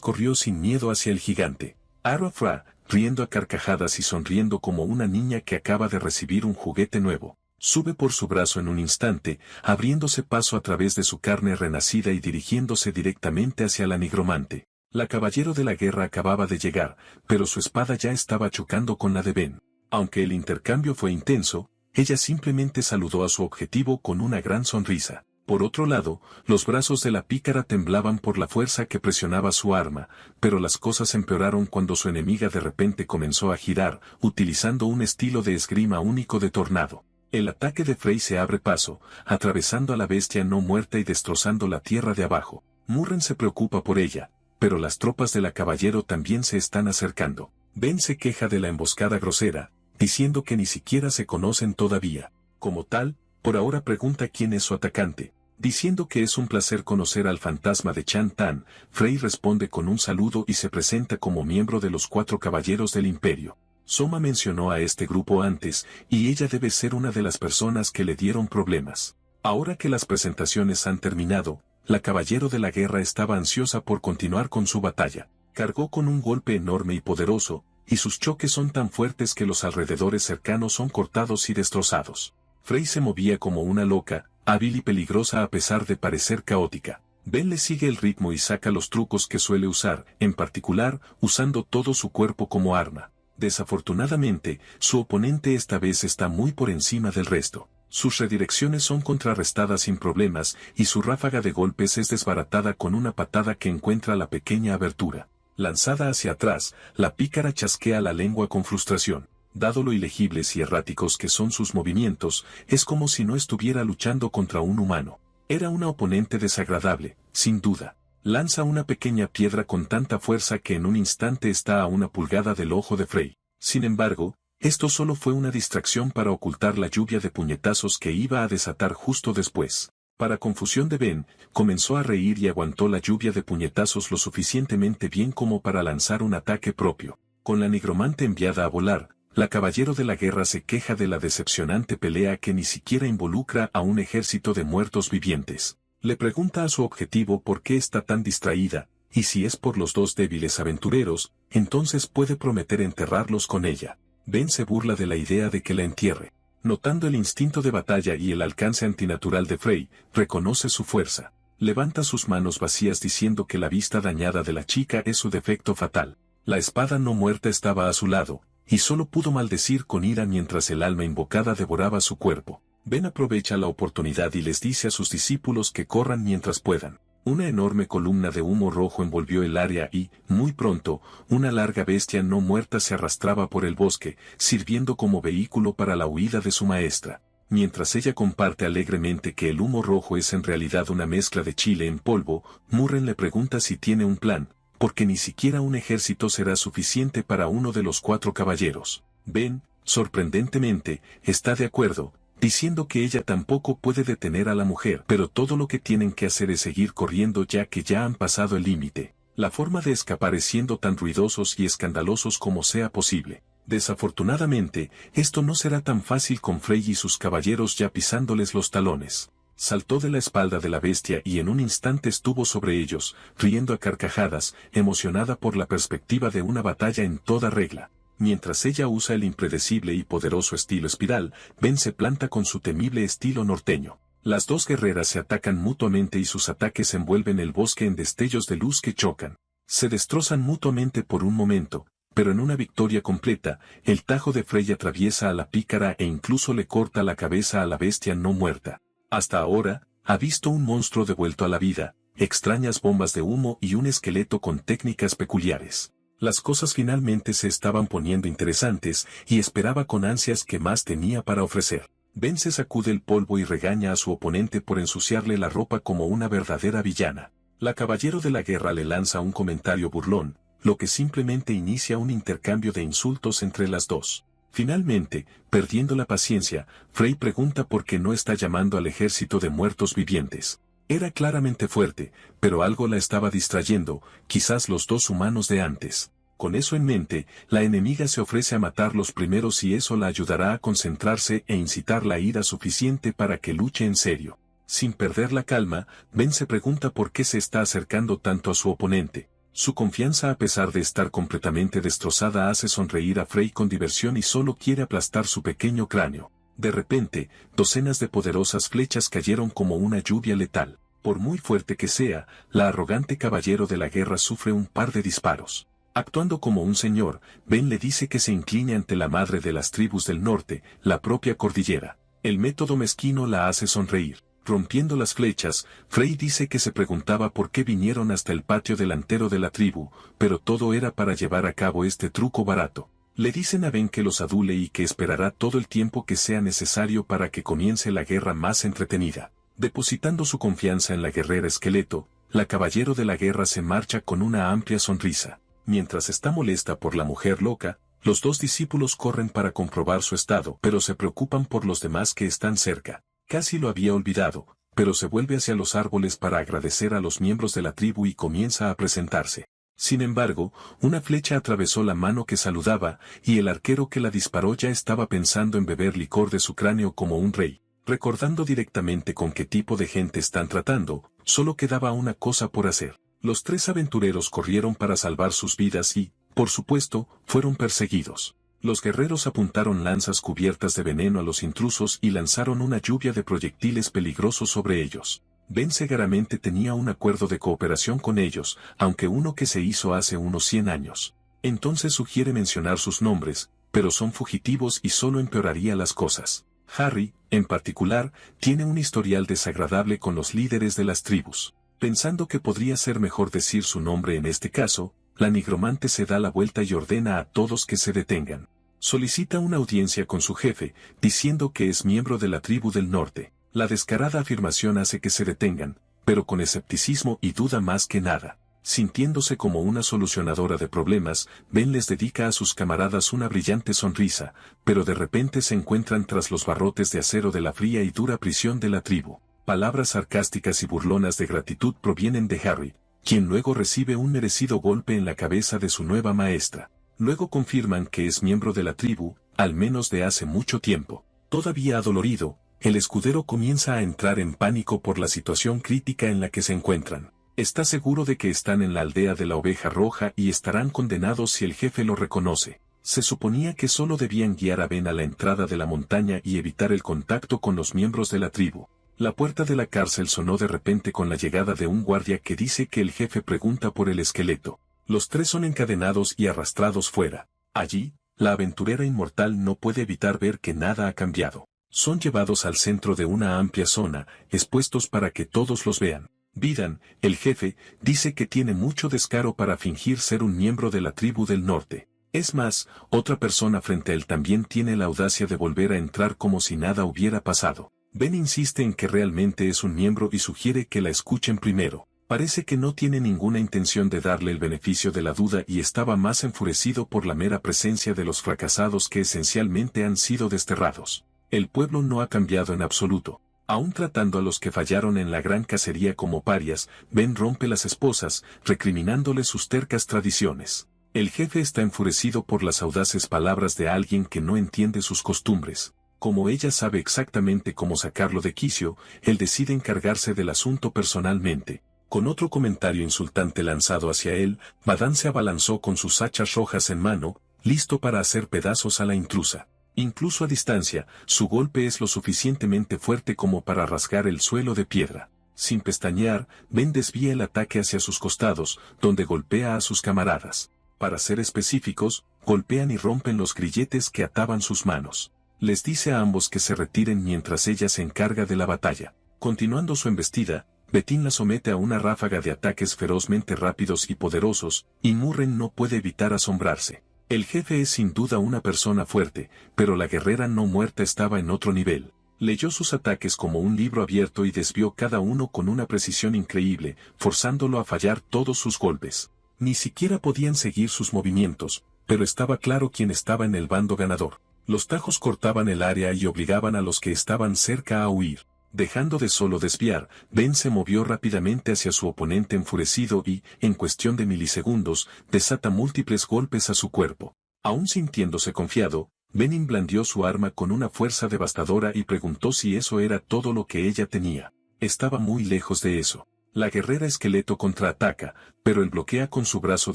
corrió sin miedo hacia el gigante. Arafra, riendo a carcajadas y sonriendo como una niña que acaba de recibir un juguete nuevo. Sube por su brazo en un instante, abriéndose paso a través de su carne renacida y dirigiéndose directamente hacia la nigromante. La caballero de la guerra acababa de llegar, pero su espada ya estaba chocando con la de Ben. Aunque el intercambio fue intenso, ella simplemente saludó a su objetivo con una gran sonrisa. Por otro lado, los brazos de la pícara temblaban por la fuerza que presionaba su arma, pero las cosas empeoraron cuando su enemiga de repente comenzó a girar, utilizando un estilo de esgrima único de tornado. El ataque de Frey se abre paso, atravesando a la bestia no muerta y destrozando la tierra de abajo. Murren se preocupa por ella, pero las tropas de la caballero también se están acercando. Ben se queja de la emboscada grosera, diciendo que ni siquiera se conocen todavía. Como tal, por ahora pregunta quién es su atacante. Diciendo que es un placer conocer al fantasma de Chan Tan, Frey responde con un saludo y se presenta como miembro de los 4 caballeros del imperio. Soma mencionó a este grupo antes, y ella debe ser una de las personas que le dieron problemas. Ahora que las presentaciones han terminado, la caballero de la guerra estaba ansiosa por continuar con su batalla. Cargó con un golpe enorme y poderoso, y sus choques son tan fuertes que los alrededores cercanos son cortados y destrozados. Frey se movía como una loca, hábil y peligrosa a pesar de parecer caótica. Ben le sigue el ritmo y saca los trucos que suele usar, en particular, usando todo su cuerpo como arma. Desafortunadamente, su oponente esta vez está muy por encima del resto. Sus redirecciones son contrarrestadas sin problemas, y su ráfaga de golpes es desbaratada con una patada que encuentra la pequeña abertura. Lanzada hacia atrás, la pícara chasquea la lengua con frustración. Dado lo ilegibles y erráticos que son sus movimientos, es como si no estuviera luchando contra un humano. Era una oponente desagradable, sin duda. Lanza una pequeña piedra con tanta fuerza que en un instante está a una pulgada del ojo de Frey. Sin embargo, esto solo fue una distracción para ocultar la lluvia de puñetazos que iba a desatar justo después. Para confusión de Ben, comenzó a reír y aguantó la lluvia de puñetazos lo suficientemente bien como para lanzar un ataque propio. Con la nigromante enviada a volar, la caballero de la guerra se queja de la decepcionante pelea que ni siquiera involucra a un ejército de muertos vivientes. Le pregunta a su objetivo por qué está tan distraída, y si es por los 2 débiles aventureros, entonces puede prometer enterrarlos con ella. Ben se burla de la idea de que la entierre. Notando el instinto de batalla y el alcance antinatural de Frey, reconoce su fuerza. Levanta sus manos vacías diciendo que la vista dañada de la chica es su defecto fatal. La espada no muerta estaba a su lado, y solo pudo maldecir con ira mientras el alma invocada devoraba su cuerpo. Ben aprovecha la oportunidad y les dice a sus discípulos que corran mientras puedan. Una enorme columna de humo rojo envolvió el área y, muy pronto, una larga bestia no muerta se arrastraba por el bosque, sirviendo como vehículo para la huida de su maestra. Mientras ella comparte alegremente que el humo rojo es en realidad una mezcla de chile en polvo, Murren le pregunta si tiene un plan, porque ni siquiera un ejército será suficiente para uno de los 4 caballeros. Ben, sorprendentemente, está de acuerdo, diciendo que ella tampoco puede detener a la mujer, pero todo lo que tienen que hacer es seguir corriendo ya que ya han pasado el límite. La forma de escapar es siendo tan ruidosos y escandalosos como sea posible. Desafortunadamente, esto no será tan fácil con Frey y sus caballeros ya pisándoles los talones. Saltó de la espalda de la bestia y en un instante estuvo sobre ellos, riendo a carcajadas, emocionada por la perspectiva de una batalla en toda regla. Mientras ella usa el impredecible y poderoso estilo espiral, Ben se planta con su temible estilo norteño. Las dos guerreras se atacan mutuamente y sus ataques envuelven el bosque en destellos de luz que chocan. Se destrozan mutuamente por un momento, pero en una victoria completa, el tajo de Frey atraviesa a la pícara e incluso le corta la cabeza a la bestia no muerta. Hasta ahora, ha visto un monstruo devuelto a la vida, extrañas bombas de humo y un esqueleto con técnicas peculiares. Las cosas finalmente se estaban poniendo interesantes y esperaba con ansias qué más tenía para ofrecer. Ben se sacude el polvo y regaña a su oponente por ensuciarle la ropa como una verdadera villana. La caballero de la guerra le lanza un comentario burlón, lo que simplemente inicia un intercambio de insultos entre las dos. Finalmente, perdiendo la paciencia, Frey pregunta por qué no está llamando al ejército de muertos vivientes. Era claramente fuerte, pero algo la estaba distrayendo, quizás los dos humanos de antes. Con eso en mente, la enemiga se ofrece a matarlos primero si eso la ayudará a concentrarse e incitar la ira suficiente para que luche en serio. Sin perder la calma, Ben se pregunta por qué se está acercando tanto a su oponente. Su confianza a pesar de estar completamente destrozada hace sonreír a Frey con diversión y solo quiere aplastar su pequeño cráneo. De repente, docenas de poderosas flechas cayeron como una lluvia letal. Por muy fuerte que sea, la arrogante caballero de la guerra sufre un par de disparos. Actuando como un señor, Ben le dice que se incline ante la madre de las tribus del norte, la propia cordillera. El método mezquino la hace sonreír. Rompiendo las flechas, Frey dice que se preguntaba por qué vinieron hasta el patio delantero de la tribu, pero todo era para llevar a cabo este truco barato. Le dicen a Ben que los adule y que esperará todo el tiempo que sea necesario para que comience la guerra más entretenida. Depositando su confianza en la guerrera esqueleto, la caballero de la guerra se marcha con una amplia sonrisa. Mientras está molesta por la mujer loca, los dos discípulos corren para comprobar su estado, pero se preocupan por los demás que están cerca. Casi lo había olvidado, pero se vuelve hacia los árboles para agradecer a los miembros de la tribu y comienza a presentarse. Sin embargo, una flecha atravesó la mano que saludaba, y el arquero que la disparó ya estaba pensando en beber licor de su cráneo como un rey. Recordando directamente con qué tipo de gente están tratando, solo quedaba una cosa por hacer. Los tres aventureros corrieron para salvar sus vidas y, por supuesto, fueron perseguidos. Los guerreros apuntaron lanzas cubiertas de veneno a los intrusos y lanzaron una lluvia de proyectiles peligrosos sobre ellos. Ben segaramente tenía un acuerdo de cooperación con ellos, aunque uno que se hizo hace unos 100 años. Entonces sugiere mencionar sus nombres, pero son fugitivos y solo empeoraría las cosas. Harry, en particular, tiene un historial desagradable con los líderes de las tribus. Pensando que podría ser mejor decir su nombre en este caso, la nigromante se da la vuelta y ordena a todos que se detengan. Solicita una audiencia con su jefe, diciendo que es miembro de la tribu del norte. La descarada afirmación hace que se detengan, pero con escepticismo y duda más que nada. Sintiéndose como una solucionadora de problemas, Ben les dedica a sus camaradas una brillante sonrisa, pero de repente se encuentran tras los barrotes de acero de la fría y dura prisión de la tribu. Palabras sarcásticas y burlonas de gratitud provienen de Harry, quien luego recibe un merecido golpe en la cabeza de su nueva maestra. Luego confirman que es miembro de la tribu, al menos de hace mucho tiempo. Todavía adolorido, el escudero comienza a entrar en pánico por la situación crítica en la que se encuentran. Está seguro de que están en la aldea de la Oveja Roja y estarán condenados si el jefe lo reconoce. Se suponía que solo debían guiar a Ben a la entrada de la montaña y evitar el contacto con los miembros de la tribu. La puerta de la cárcel sonó de repente con la llegada de un guardia que dice que el jefe pregunta por el esqueleto. Los tres son encadenados y arrastrados fuera. Allí, la aventurera inmortal no puede evitar ver que nada ha cambiado. Son llevados al centro de una amplia zona, expuestos para que todos los vean. Vidan, el jefe, dice que tiene mucho descaro para fingir ser un miembro de la tribu del norte. Es más, otra persona frente a él también tiene la audacia de volver a entrar como si nada hubiera pasado. Ben insiste en que realmente es un miembro y sugiere que la escuchen primero. Parece que no tiene ninguna intención de darle el beneficio de la duda y estaba más enfurecido por la mera presencia de los fracasados que esencialmente han sido desterrados. El pueblo no ha cambiado en absoluto. Aún tratando a los que fallaron en la gran cacería como parias, Ben rompe las esposas, recriminándoles sus tercas tradiciones. El jefe está enfurecido por las audaces palabras de alguien que no entiende sus costumbres. Como ella sabe exactamente cómo sacarlo de quicio, él decide encargarse del asunto personalmente. Con otro comentario insultante lanzado hacia él, Badán se abalanzó con sus hachas rojas en mano, listo para hacer pedazos a la intrusa. Incluso a distancia, su golpe es lo suficientemente fuerte como para rasgar el suelo de piedra. Sin pestañear, Ben desvía el ataque hacia sus costados, donde golpea a sus camaradas. Para ser específicos, golpean y rompen los grilletes que ataban sus manos. Les dice a ambos que se retiren mientras ella se encarga de la batalla. Continuando su embestida, Betín la somete a una ráfaga de ataques ferozmente rápidos y poderosos, y Murren no puede evitar asombrarse. El jefe es sin duda una persona fuerte, pero la guerrera no muerta estaba en otro nivel. Leyó sus ataques como un libro abierto y desvió cada uno con una precisión increíble, forzándolo a fallar todos sus golpes. Ni siquiera podían seguir sus movimientos, pero estaba claro quién estaba en el bando ganador. Los tajos cortaban el área y obligaban a los que estaban cerca a huir. Dejando de solo desviar, Ben se movió rápidamente hacia su oponente enfurecido y, en cuestión de milisegundos, desata múltiples golpes a su cuerpo. Aún sintiéndose confiado, Benin blandió su arma con una fuerza devastadora y preguntó si eso era todo lo que ella tenía. Estaba muy lejos de eso. La guerrera esqueleto contraataca, pero él bloquea con su brazo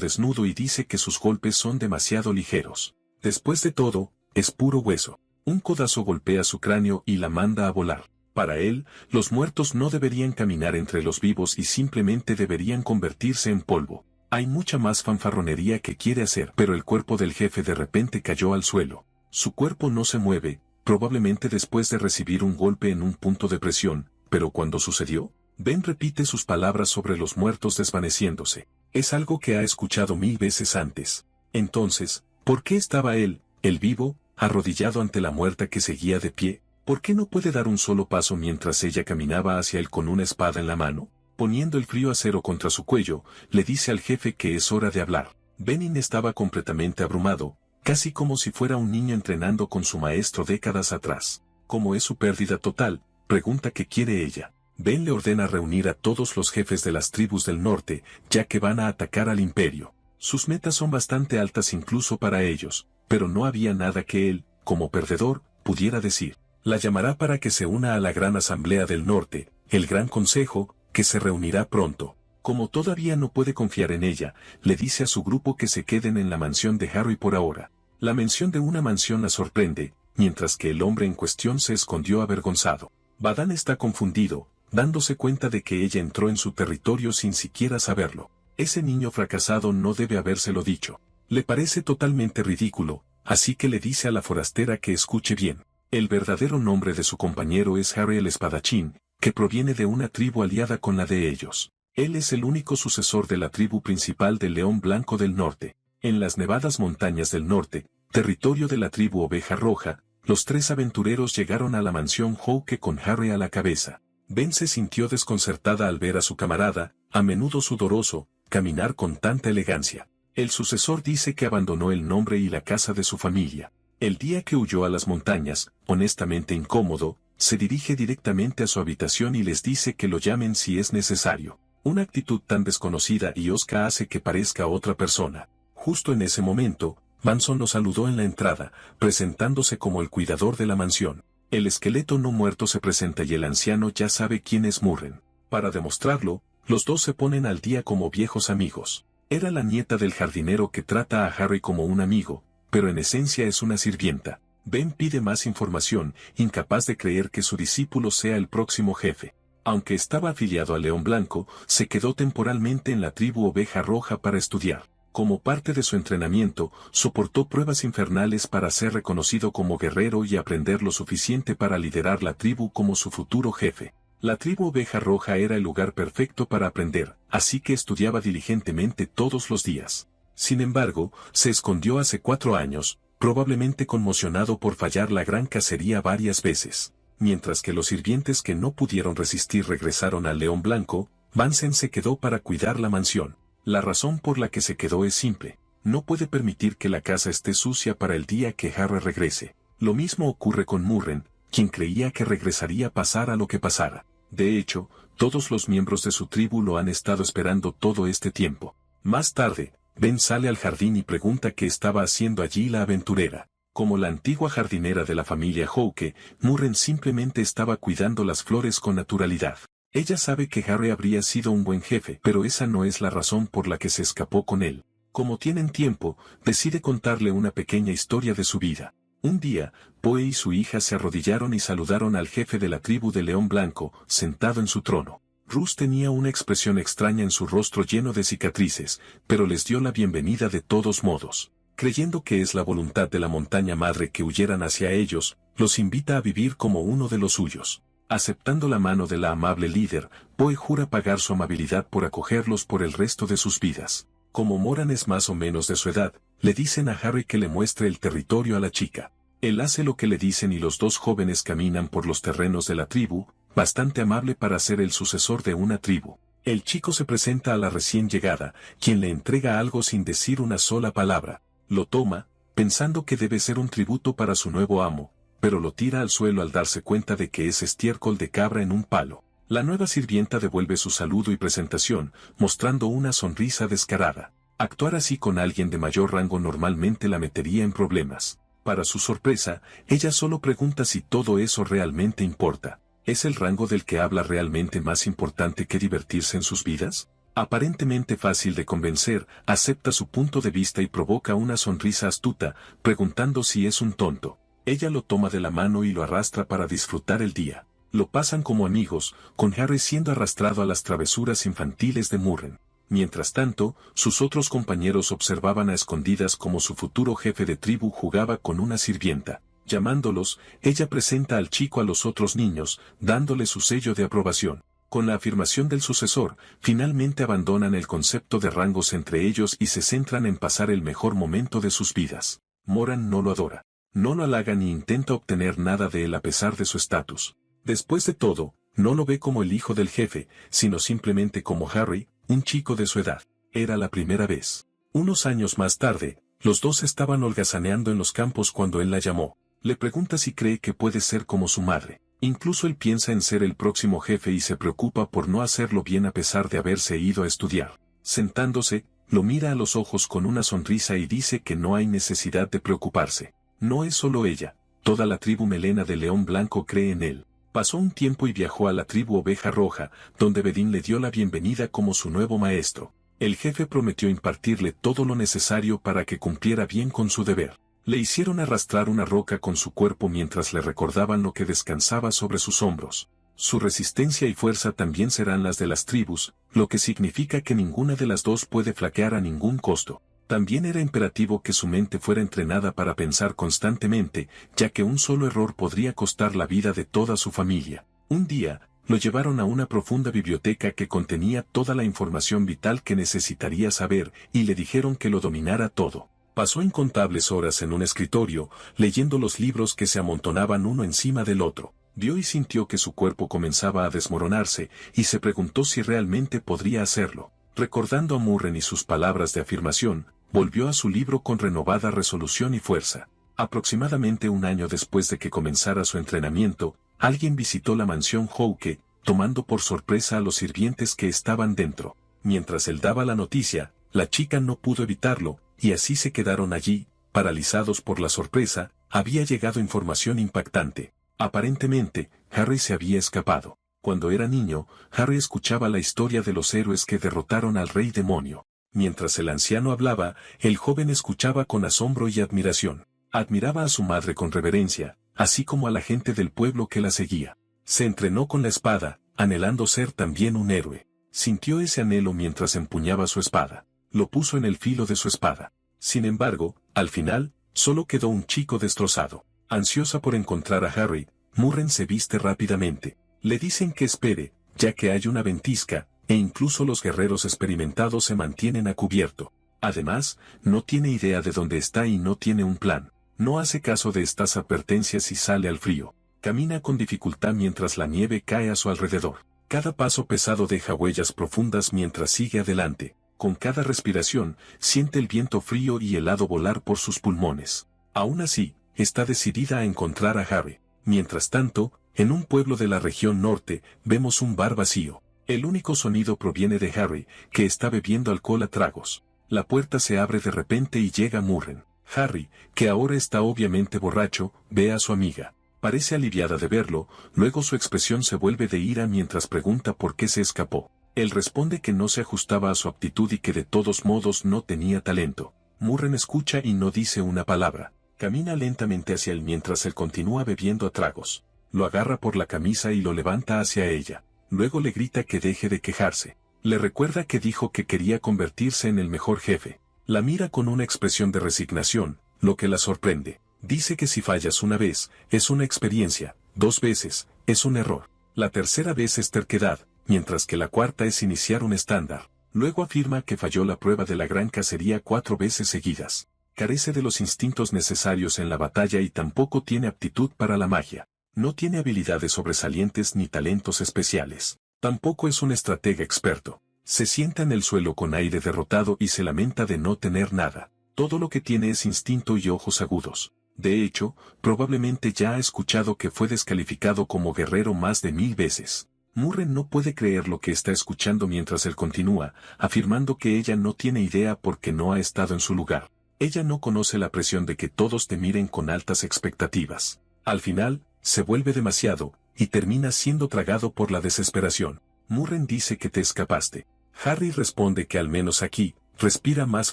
desnudo y dice que sus golpes son demasiado ligeros. Después de todo, es puro hueso. Un codazo golpea su cráneo y la manda a volar. Para él, los muertos no deberían caminar entre los vivos y simplemente deberían convertirse en polvo. Hay mucha más fanfarronería que quiere hacer, pero el cuerpo del jefe de repente cayó al suelo. Su cuerpo no se mueve, probablemente después de recibir un golpe en un punto de presión, pero cuando sucedió, Ben repite sus palabras sobre los muertos desvaneciéndose. Es algo que ha escuchado 1000 veces antes. Entonces, ¿por qué estaba él, el vivo, arrodillado ante la muerta que seguía de pie? ¿Por qué no puede dar un solo paso mientras ella caminaba hacia él con una espada en la mano? Poniendo el frío acero contra su cuello, le dice al jefe que es hora de hablar. Benin estaba completamente abrumado, casi como si fuera un niño entrenando con su maestro décadas atrás. Como es su pérdida total, pregunta qué quiere ella. Ben le ordena reunir a todos los jefes de las tribus del norte, ya que van a atacar al imperio. Sus metas son bastante altas incluso para ellos, pero no había nada que él, como perdedor, pudiera decir. La llamará para que se una a la Gran Asamblea del Norte, el Gran Consejo, que se reunirá pronto. Como todavía no puede confiar en ella, le dice a su grupo que se queden en la mansión de Harry por ahora. La mención de una mansión la sorprende, mientras que el hombre en cuestión se escondió avergonzado. Badán está confundido, dándose cuenta de que ella entró en su territorio sin siquiera saberlo. Ese niño fracasado no debe habérselo dicho. Le parece totalmente ridículo, así que le dice a la forastera que escuche bien. El verdadero nombre de su compañero es Harry el Espadachín, que proviene de una tribu aliada con la de ellos. Él es el único sucesor de la tribu principal del León Blanco del Norte. En las nevadas montañas del norte, territorio de la tribu Oveja Roja, los 3 aventureros llegaron a la mansión Hawke con Harry a la cabeza. Ben se sintió desconcertada al ver a su camarada, a menudo sudoroso, caminar con tanta elegancia. El sucesor dice que abandonó el nombre y la casa de su familia. El día que huyó a las montañas, honestamente incómodo, se dirige directamente a su habitación y les dice que lo llamen si es necesario. Una actitud tan desconocida y hosca hace que parezca otra persona. Justo en ese momento, Manson lo saludó en la entrada, presentándose como el cuidador de la mansión. El esqueleto no muerto se presenta y el anciano ya sabe quién es Murren. Para demostrarlo, los dos se ponen al día como viejos amigos. Era la nieta del jardinero que trata a Harry como un amigo, pero en esencia es una sirvienta. Ben pide más información, incapaz de creer que su discípulo sea el próximo jefe. Aunque estaba afiliado al León Blanco, se quedó temporalmente en la tribu Oveja Roja para estudiar. Como parte de su entrenamiento, soportó pruebas infernales para ser reconocido como guerrero y aprender lo suficiente para liderar la tribu como su futuro jefe. La tribu Oveja Roja era el lugar perfecto para aprender, así que estudiaba diligentemente todos los días. Sin embargo, se escondió hace 4 años, probablemente conmocionado por fallar la gran cacería varias veces. Mientras que los sirvientes que no pudieron resistir regresaron al León Blanco, Manson se quedó para cuidar la mansión. La razón por la que se quedó es simple. No puede permitir que la casa esté sucia para el día que Harry regrese. Lo mismo ocurre con Murren, quien creía que regresaría pasara lo que pasara. De hecho, todos los miembros de su tribu lo han estado esperando todo este tiempo. Más tarde, Ben sale al jardín y pregunta qué estaba haciendo allí la aventurera. Como la antigua jardinera de la familia Hawke, Murren simplemente estaba cuidando las flores con naturalidad. Ella sabe que Harry habría sido un buen jefe, pero esa no es la razón por la que se escapó con él. Como tienen tiempo, decide contarle una pequeña historia de su vida. Un día, Poe y su hija se arrodillaron y saludaron al jefe de la tribu de León Blanco, sentado en su trono. Rus tenía una expresión extraña en su rostro lleno de cicatrices, pero les dio la bienvenida de todos modos. Creyendo que es la voluntad de la montaña madre que huyeran hacia ellos, los invita a vivir como uno de los suyos. Aceptando la mano de la amable líder, Poe jura pagar su amabilidad por acogerlos por el resto de sus vidas. Como Moran es más o menos de su edad, le dicen a Harry que le muestre el territorio a la chica. Él hace lo que le dicen y los dos jóvenes caminan por los terrenos de la tribu, bastante amable para ser el sucesor de una tribu. El chico se presenta a la recién llegada, quien le entrega algo sin decir una sola palabra. Lo toma, pensando que debe ser un tributo para su nuevo amo, pero lo tira al suelo al darse cuenta de que es estiércol de cabra en un palo. La nueva sirvienta devuelve su saludo y presentación, mostrando una sonrisa descarada. Actuar así con alguien de mayor rango normalmente la metería en problemas. Para su sorpresa, ella solo pregunta si todo eso realmente importa. ¿Es el rango del que habla realmente más importante que divertirse en sus vidas? Aparentemente fácil de convencer, acepta su punto de vista y provoca una sonrisa astuta, preguntando si es un tonto. Ella lo toma de la mano y lo arrastra para disfrutar el día. Lo pasan como amigos, con Harry siendo arrastrado a las travesuras infantiles de Murren. Mientras tanto, sus otros compañeros observaban a escondidas como su futuro jefe de tribu jugaba con una sirvienta. Llamándolos, ella presenta al chico a los otros niños, dándole su sello de aprobación. Con la afirmación del sucesor, finalmente abandonan el concepto de rangos entre ellos y se centran en pasar el mejor momento de sus vidas. Moran no lo adora. No lo halaga ni intenta obtener nada de él a pesar de su estatus. Después de todo, no lo ve como el hijo del jefe, sino simplemente como Harry, un chico de su edad. Era la primera vez. Unos años más tarde, los dos estaban holgazaneando en los campos cuando él la llamó. Le pregunta si cree que puede ser como su madre. Incluso él piensa en ser el próximo jefe y se preocupa por no hacerlo bien a pesar de haberse ido a estudiar. Sentándose, lo mira a los ojos con una sonrisa y dice que no hay necesidad de preocuparse. No es solo ella, toda la tribu melena de León Blanco cree en él. Pasó un tiempo y viajó a la tribu Oveja Roja, donde Bedín le dio la bienvenida como su nuevo maestro. El jefe prometió impartirle todo lo necesario para que cumpliera bien con su deber. Le hicieron arrastrar una roca con su cuerpo mientras le recordaban lo que descansaba sobre sus hombros. Su resistencia y fuerza también serán las de las tribus, lo que significa que ninguna de las dos puede flaquear a ningún costo. También era imperativo que su mente fuera entrenada para pensar constantemente, ya que un solo error podría costar la vida de toda su familia. Un día, lo llevaron a una profunda biblioteca que contenía toda la información vital que necesitaría saber, y le dijeron que lo dominara todo. Pasó incontables horas en un escritorio, leyendo los libros que se amontonaban uno encima del otro. Vio y sintió que su cuerpo comenzaba a desmoronarse, y se preguntó si realmente podría hacerlo. Recordando a Murren y sus palabras de afirmación, volvió a su libro con renovada resolución y fuerza. Aproximadamente un año después de que comenzara su entrenamiento, alguien visitó la mansión Houke, tomando por sorpresa a los sirvientes que estaban dentro. Mientras él daba la noticia, la chica no pudo evitarlo, y así se quedaron allí, paralizados por la sorpresa. Había llegado información impactante. Aparentemente, Harry se había escapado. Cuando era niño, Harry escuchaba la historia de los héroes que derrotaron al rey demonio. Mientras el anciano hablaba, el joven escuchaba con asombro y admiración. Admiraba a su madre con reverencia, así como a la gente del pueblo que la seguía. Se entrenó con la espada, anhelando ser también un héroe. Sintió ese anhelo mientras empuñaba su espada. Lo puso en el filo de su espada. Sin embargo, al final, solo quedó un chico destrozado. Ansiosa por encontrar a Harry, Murren se viste rápidamente. Le dicen que espere, ya que hay una ventisca, e incluso los guerreros experimentados se mantienen a cubierto. Además, no tiene idea de dónde está y no tiene un plan. No hace caso de estas advertencias y sale al frío. Camina con dificultad mientras la nieve cae a su alrededor. Cada paso pesado deja huellas profundas mientras sigue adelante. Con cada respiración, siente el viento frío y helado volar por sus pulmones. Aún así, está decidida a encontrar a Harry. Mientras tanto, en un pueblo de la región norte, vemos un bar vacío. El único sonido proviene de Harry, que está bebiendo alcohol a tragos. La puerta se abre de repente y llega Murren. Harry, que ahora está obviamente borracho, ve a su amiga. Parece aliviada de verlo, luego su expresión se vuelve de ira mientras pregunta por qué se escapó. Él responde que no se ajustaba a su aptitud y que de todos modos no tenía talento. Murren escucha y no dice una palabra. Camina lentamente hacia él mientras él continúa bebiendo a tragos. Lo agarra por la camisa y lo levanta hacia ella. Luego le grita que deje de quejarse. Le recuerda que dijo que quería convertirse en el mejor jefe. La mira con una expresión de resignación, lo que la sorprende. Dice que si fallas una vez, es una experiencia, 2 veces, es un error. La tercera vez es terquedad, mientras que la cuarta es iniciar un estándar. Luego afirma que falló la prueba de la gran cacería 4 veces seguidas. Carece de los instintos necesarios en la batalla y tampoco tiene aptitud para la magia. No tiene habilidades sobresalientes ni talentos especiales. Tampoco es un estratega experto. Se sienta en el suelo con aire derrotado y se lamenta de no tener nada. Todo lo que tiene es instinto y ojos agudos. De hecho, probablemente ya ha escuchado que fue descalificado como guerrero más de 1000 veces. Murren no puede creer lo que está escuchando mientras él continúa, afirmando que ella no tiene idea porque no ha estado en su lugar. Ella no conoce la presión de que todos te miren con altas expectativas. Al final, se vuelve demasiado, y termina siendo tragado por la desesperación. Murren dice que te escapaste. Harry responde que al menos aquí, respira más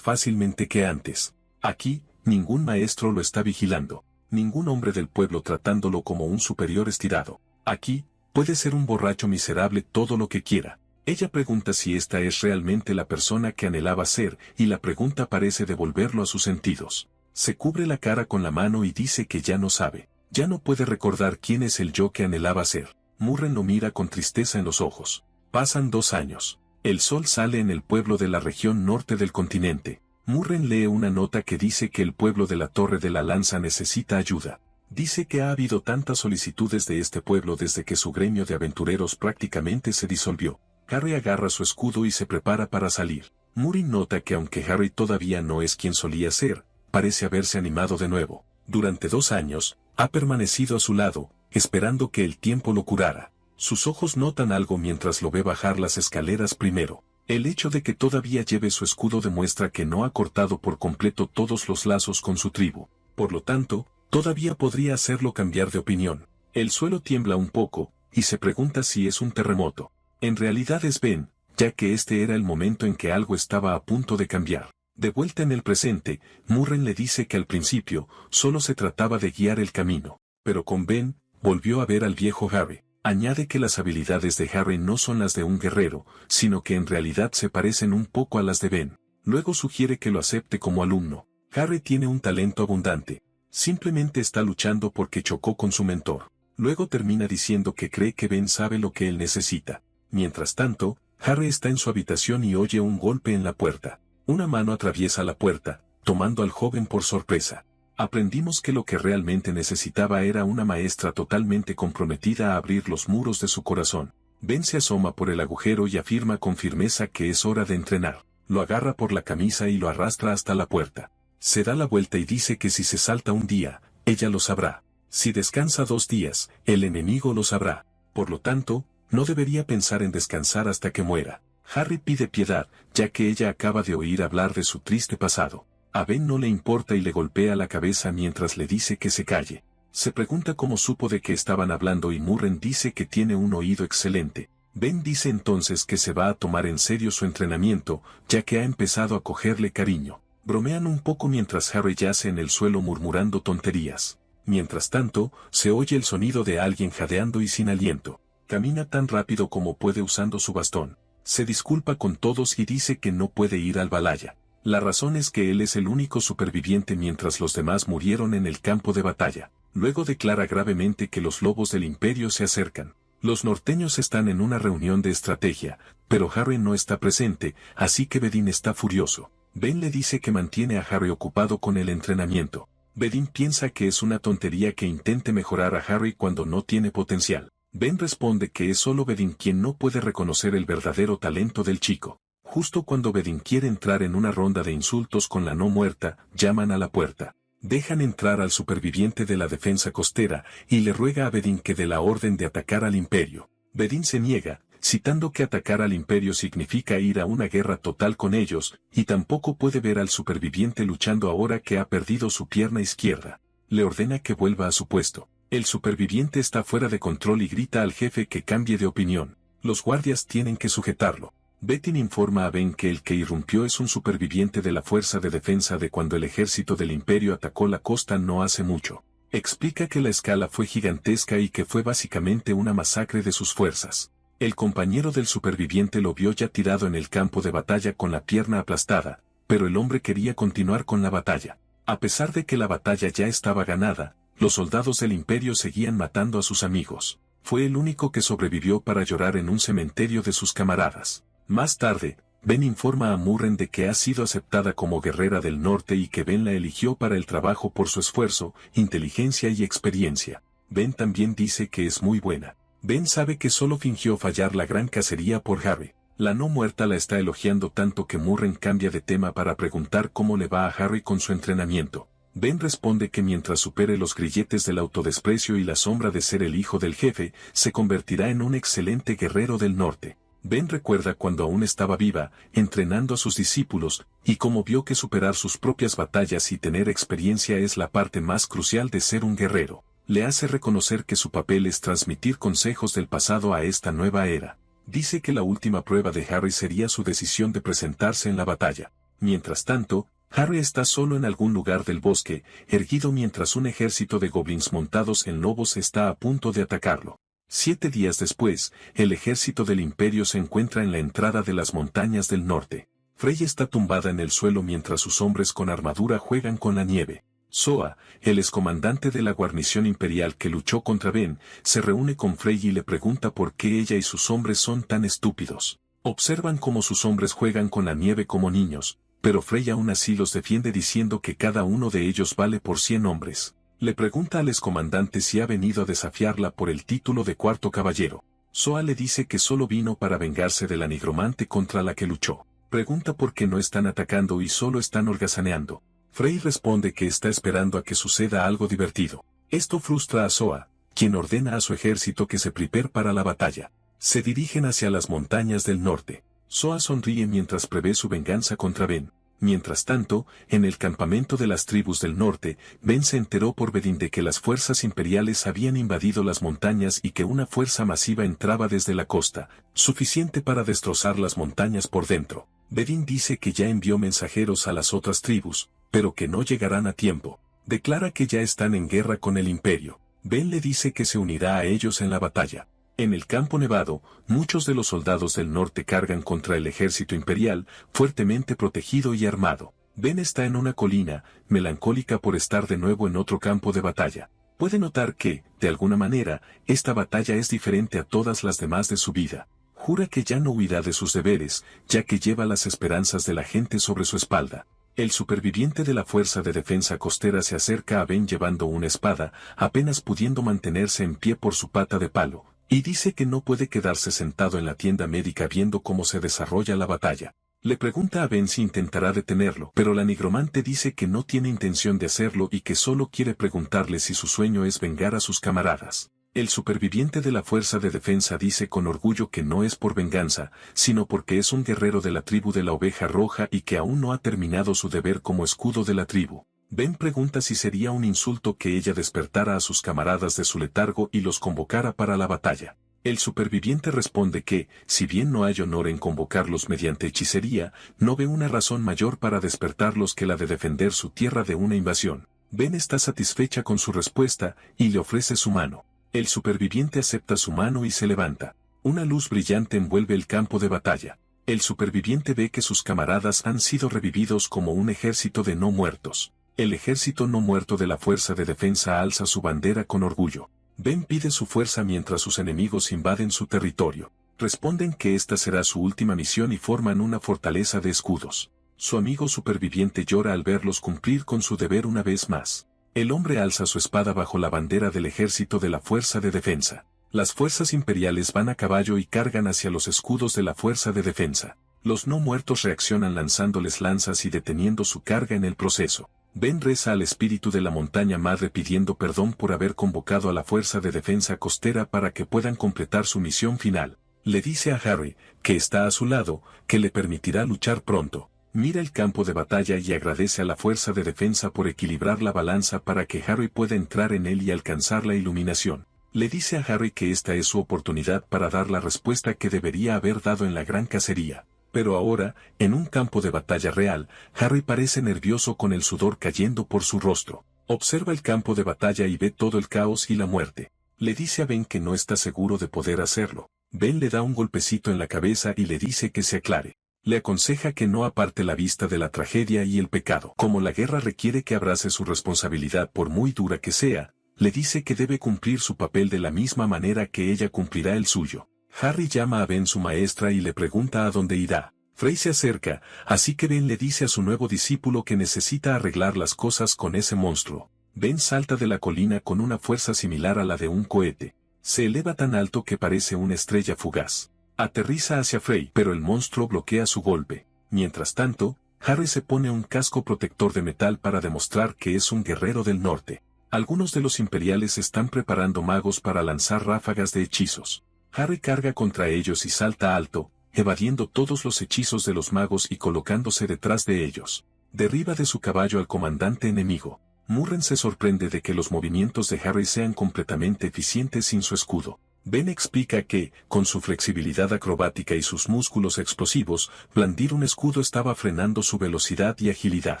fácilmente que antes. Aquí, ningún maestro lo está vigilando. Ningún hombre del pueblo tratándolo como un superior estirado. Aquí, puede ser un borracho miserable todo lo que quiera. Ella pregunta si esta es realmente la persona que anhelaba ser, y la pregunta parece devolverlo a sus sentidos. Se cubre la cara con la mano y dice que ya no sabe. Ya no puede recordar quién es el yo que anhelaba ser. Murren lo mira con tristeza en los ojos. Pasan 2 años. El sol sale en el pueblo de la región norte del continente. Murren lee una nota que dice que el pueblo de la Torre de la Lanza necesita ayuda. Dice que ha habido tantas solicitudes de este pueblo desde que su gremio de aventureros prácticamente se disolvió. Harry agarra su escudo y se prepara para salir. Murray nota que aunque Harry todavía no es quien solía ser, parece haberse animado de nuevo. Durante 2 años, ha permanecido a su lado, esperando que el tiempo lo curara. Sus ojos notan algo mientras lo ve bajar las escaleras primero. El hecho de que todavía lleve su escudo demuestra que no ha cortado por completo todos los lazos con su tribu. Por lo tanto, todavía podría hacerlo cambiar de opinión. El suelo tiembla un poco, y se pregunta si es un terremoto. En realidad es Ben, ya que este era el momento en que algo estaba a punto de cambiar. De vuelta en el presente, Murren le dice que al principio, solo se trataba de guiar el camino. Pero con Ben, volvió a ver al viejo Harry. Añade que las habilidades de Harry no son las de un guerrero, sino que en realidad se parecen un poco a las de Ben. Luego sugiere que lo acepte como alumno. Harry tiene un talento abundante. Simplemente está luchando porque chocó con su mentor. Luego termina diciendo que cree que Ben sabe lo que él necesita. Mientras tanto, Harry está en su habitación y oye un golpe en la puerta. Una mano atraviesa la puerta, tomando al joven por sorpresa. Aprendimos que lo que realmente necesitaba era una maestra totalmente comprometida a abrir los muros de su corazón. Ben se asoma por el agujero y afirma con firmeza que es hora de entrenar. Lo agarra por la camisa y lo arrastra hasta la puerta. Se da la vuelta y dice que si se salta un día, ella lo sabrá. Si descansa 2 días, el enemigo lo sabrá. Por lo tanto, no debería pensar en descansar hasta que muera. Harry pide piedad, ya que ella acaba de oír hablar de su triste pasado. A Ben no le importa y le golpea la cabeza mientras le dice que se calle. Se pregunta cómo supo de qué estaban hablando y Murren dice que tiene un oído excelente. Ben dice entonces que se va a tomar en serio su entrenamiento, ya que ha empezado a cogerle cariño. Bromean un poco mientras Harry yace en el suelo murmurando tonterías. Mientras tanto, se oye el sonido de alguien jadeando y sin aliento. Camina tan rápido como puede usando su bastón. Se disculpa con todos y dice que no puede ir al Valhalla. La razón es que él es el único superviviente mientras los demás murieron en el campo de batalla. Luego declara gravemente que los lobos del imperio se acercan. Los norteños están en una reunión de estrategia, pero Harry no está presente, así que Bedín está furioso. Ben le dice que mantiene a Harry ocupado con el entrenamiento. Bedín piensa que es una tontería que intente mejorar a Harry cuando no tiene potencial. Ben responde que es solo Bedín quien no puede reconocer el verdadero talento del chico. Justo cuando Bedín quiere entrar en una ronda de insultos con la no muerta, llaman a la puerta. Dejan entrar al superviviente de la defensa costera, y le ruega a Bedín que dé la orden de atacar al imperio. Bedín se niega, citando que atacar al imperio significa ir a una guerra total con ellos, y tampoco puede ver al superviviente luchando ahora que ha perdido su pierna izquierda. Le ordena que vuelva a su puesto. El superviviente está fuera de control y grita al jefe que cambie de opinión. Los guardias tienen que sujetarlo. Betty informa a Ben que el que irrumpió es un superviviente de la fuerza de defensa de cuando el ejército del Imperio atacó la costa no hace mucho. Explica que la escala fue gigantesca y que fue básicamente una masacre de sus fuerzas. El compañero del superviviente lo vio ya tirado en el campo de batalla con la pierna aplastada, pero el hombre quería continuar con la batalla. A pesar de que la batalla ya estaba ganada, los soldados del Imperio seguían matando a sus amigos. Fue el único que sobrevivió para llorar en un cementerio de sus camaradas. Más tarde, Ben informa a Murren de que ha sido aceptada como guerrera del norte y que Ben la eligió para el trabajo por su esfuerzo, inteligencia y experiencia. Ben también dice que es muy buena. Ben sabe que solo fingió fallar la gran cacería por Harry. La no muerta la está elogiando tanto que Murren cambia de tema para preguntar cómo le va a Harry con su entrenamiento. Ben responde que mientras supere los grilletes del autodesprecio y la sombra de ser el hijo del jefe, se convertirá en un excelente guerrero del norte. Ben recuerda cuando aún estaba viva, entrenando a sus discípulos, y cómo vio que superar sus propias batallas y tener experiencia es la parte más crucial de ser un guerrero. Le hace reconocer que su papel es transmitir consejos del pasado a esta nueva era. Dice que la última prueba de Harry sería su decisión de presentarse en la batalla. Mientras tanto, Harry está solo en algún lugar del bosque, erguido mientras un ejército de goblins montados en lobos está a punto de atacarlo. 7 días después, el ejército del Imperio se encuentra en la entrada de las montañas del norte. Frey está tumbada en el suelo mientras sus hombres con armadura juegan con la nieve. Soa, el excomandante de la guarnición imperial que luchó contra Ben, se reúne con Frey y le pregunta por qué ella y sus hombres son tan estúpidos. Observan cómo sus hombres juegan con la nieve como niños, pero Frey aún así los defiende diciendo que cada uno de ellos vale por 100 hombres. Le pregunta al excomandante si ha venido a desafiarla por el título de cuarto caballero. Soa le dice que solo vino para vengarse de la nigromante contra la que luchó. Pregunta por qué no están atacando y solo están holgazaneando. Frey responde que está esperando a que suceda algo divertido. Esto frustra a Soa, quien ordena a su ejército que se prepare para la batalla. Se dirigen hacia las montañas del norte. Soa sonríe mientras prevé su venganza contra Ben. Mientras tanto, en el campamento de las tribus del norte, Ben se enteró por Bedin de que las fuerzas imperiales habían invadido las montañas y que una fuerza masiva entraba desde la costa, suficiente para destrozar las montañas por dentro. Bedin dice que ya envió mensajeros a las otras tribus, pero que no llegarán a tiempo. Declara que ya están en guerra con el Imperio. Ben le dice que se unirá a ellos en la batalla. En el campo nevado, muchos de los soldados del norte cargan contra el ejército imperial, fuertemente protegido y armado. Ben está en una colina, melancólica por estar de nuevo en otro campo de batalla. Puede notar que, de alguna manera, esta batalla es diferente a todas las demás de su vida. Jura que ya no huirá de sus deberes, ya que lleva las esperanzas de la gente sobre su espalda. El superviviente de la Fuerza de Defensa Costera se acerca a Ben llevando una espada, apenas pudiendo mantenerse en pie por su pata de palo, y dice que no puede quedarse sentado en la tienda médica viendo cómo se desarrolla la batalla. Le pregunta a Ben si intentará detenerlo, pero la nigromante dice que no tiene intención de hacerlo y que solo quiere preguntarle si su sueño es vengar a sus camaradas. El superviviente de la Fuerza de Defensa dice con orgullo que no es por venganza, sino porque es un guerrero de la tribu de la Oveja Roja y que aún no ha terminado su deber como escudo de la tribu. Ben pregunta si sería un insulto que ella despertara a sus camaradas de su letargo y los convocara para la batalla. El superviviente responde que, si bien no hay honor en convocarlos mediante hechicería, no ve una razón mayor para despertarlos que la de defender su tierra de una invasión. Ben está satisfecha con su respuesta y le ofrece su mano. El superviviente acepta su mano y se levanta. Una luz brillante envuelve el campo de batalla. El superviviente ve que sus camaradas han sido revividos como un ejército de no muertos. El ejército no muerto de la Fuerza de Defensa alza su bandera con orgullo. Ben pide su fuerza mientras sus enemigos invaden su territorio. Responden que esta será su última misión y forman una fortaleza de escudos. Su amigo superviviente llora al verlos cumplir con su deber una vez más. El hombre alza su espada bajo la bandera del ejército de la Fuerza de Defensa. Las fuerzas imperiales van a caballo y cargan hacia los escudos de la Fuerza de Defensa. Los no muertos reaccionan lanzándoles lanzas y deteniendo su carga en el proceso. Ben reza al espíritu de la montaña madre pidiendo perdón por haber convocado a la Fuerza de Defensa Costera para que puedan completar su misión final. Le dice a Harry, que está a su lado, que le permitirá luchar pronto. Mira el campo de batalla y agradece a la Fuerza de Defensa por equilibrar la balanza para que Harry pueda entrar en él y alcanzar la iluminación. Le dice a Harry que esta es su oportunidad para dar la respuesta que debería haber dado en la gran cacería. Pero ahora, en un campo de batalla real, Harry parece nervioso con el sudor cayendo por su rostro. Observa el campo de batalla y ve todo el caos y la muerte. Le dice a Ben que no está seguro de poder hacerlo. Ben le da un golpecito en la cabeza y le dice que se aclare. Le aconseja que no aparte la vista de la tragedia y el pecado. Como la guerra requiere que abrace su responsabilidad por muy dura que sea, le dice que debe cumplir su papel de la misma manera que ella cumplirá el suyo. Harry llama a Ben su maestra y le pregunta a dónde irá. Frey se acerca, así que Ben le dice a su nuevo discípulo que necesita arreglar las cosas con ese monstruo. Ben salta de la colina con una fuerza similar a la de un cohete. Se eleva tan alto que parece una estrella fugaz. Aterriza hacia Frey, pero el monstruo bloquea su golpe. Mientras tanto, Harry se pone un casco protector de metal para demostrar que es un guerrero del norte. Algunos de los imperiales están preparando magos para lanzar ráfagas de hechizos. Harry carga contra ellos y salta alto, evadiendo todos los hechizos de los magos y colocándose detrás de ellos. Derriba de su caballo al comandante enemigo. Murren se sorprende de que los movimientos de Harry sean completamente eficientes sin su escudo. Ben explica que, con su flexibilidad acrobática y sus músculos explosivos, blandir un escudo estaba frenando su velocidad y agilidad.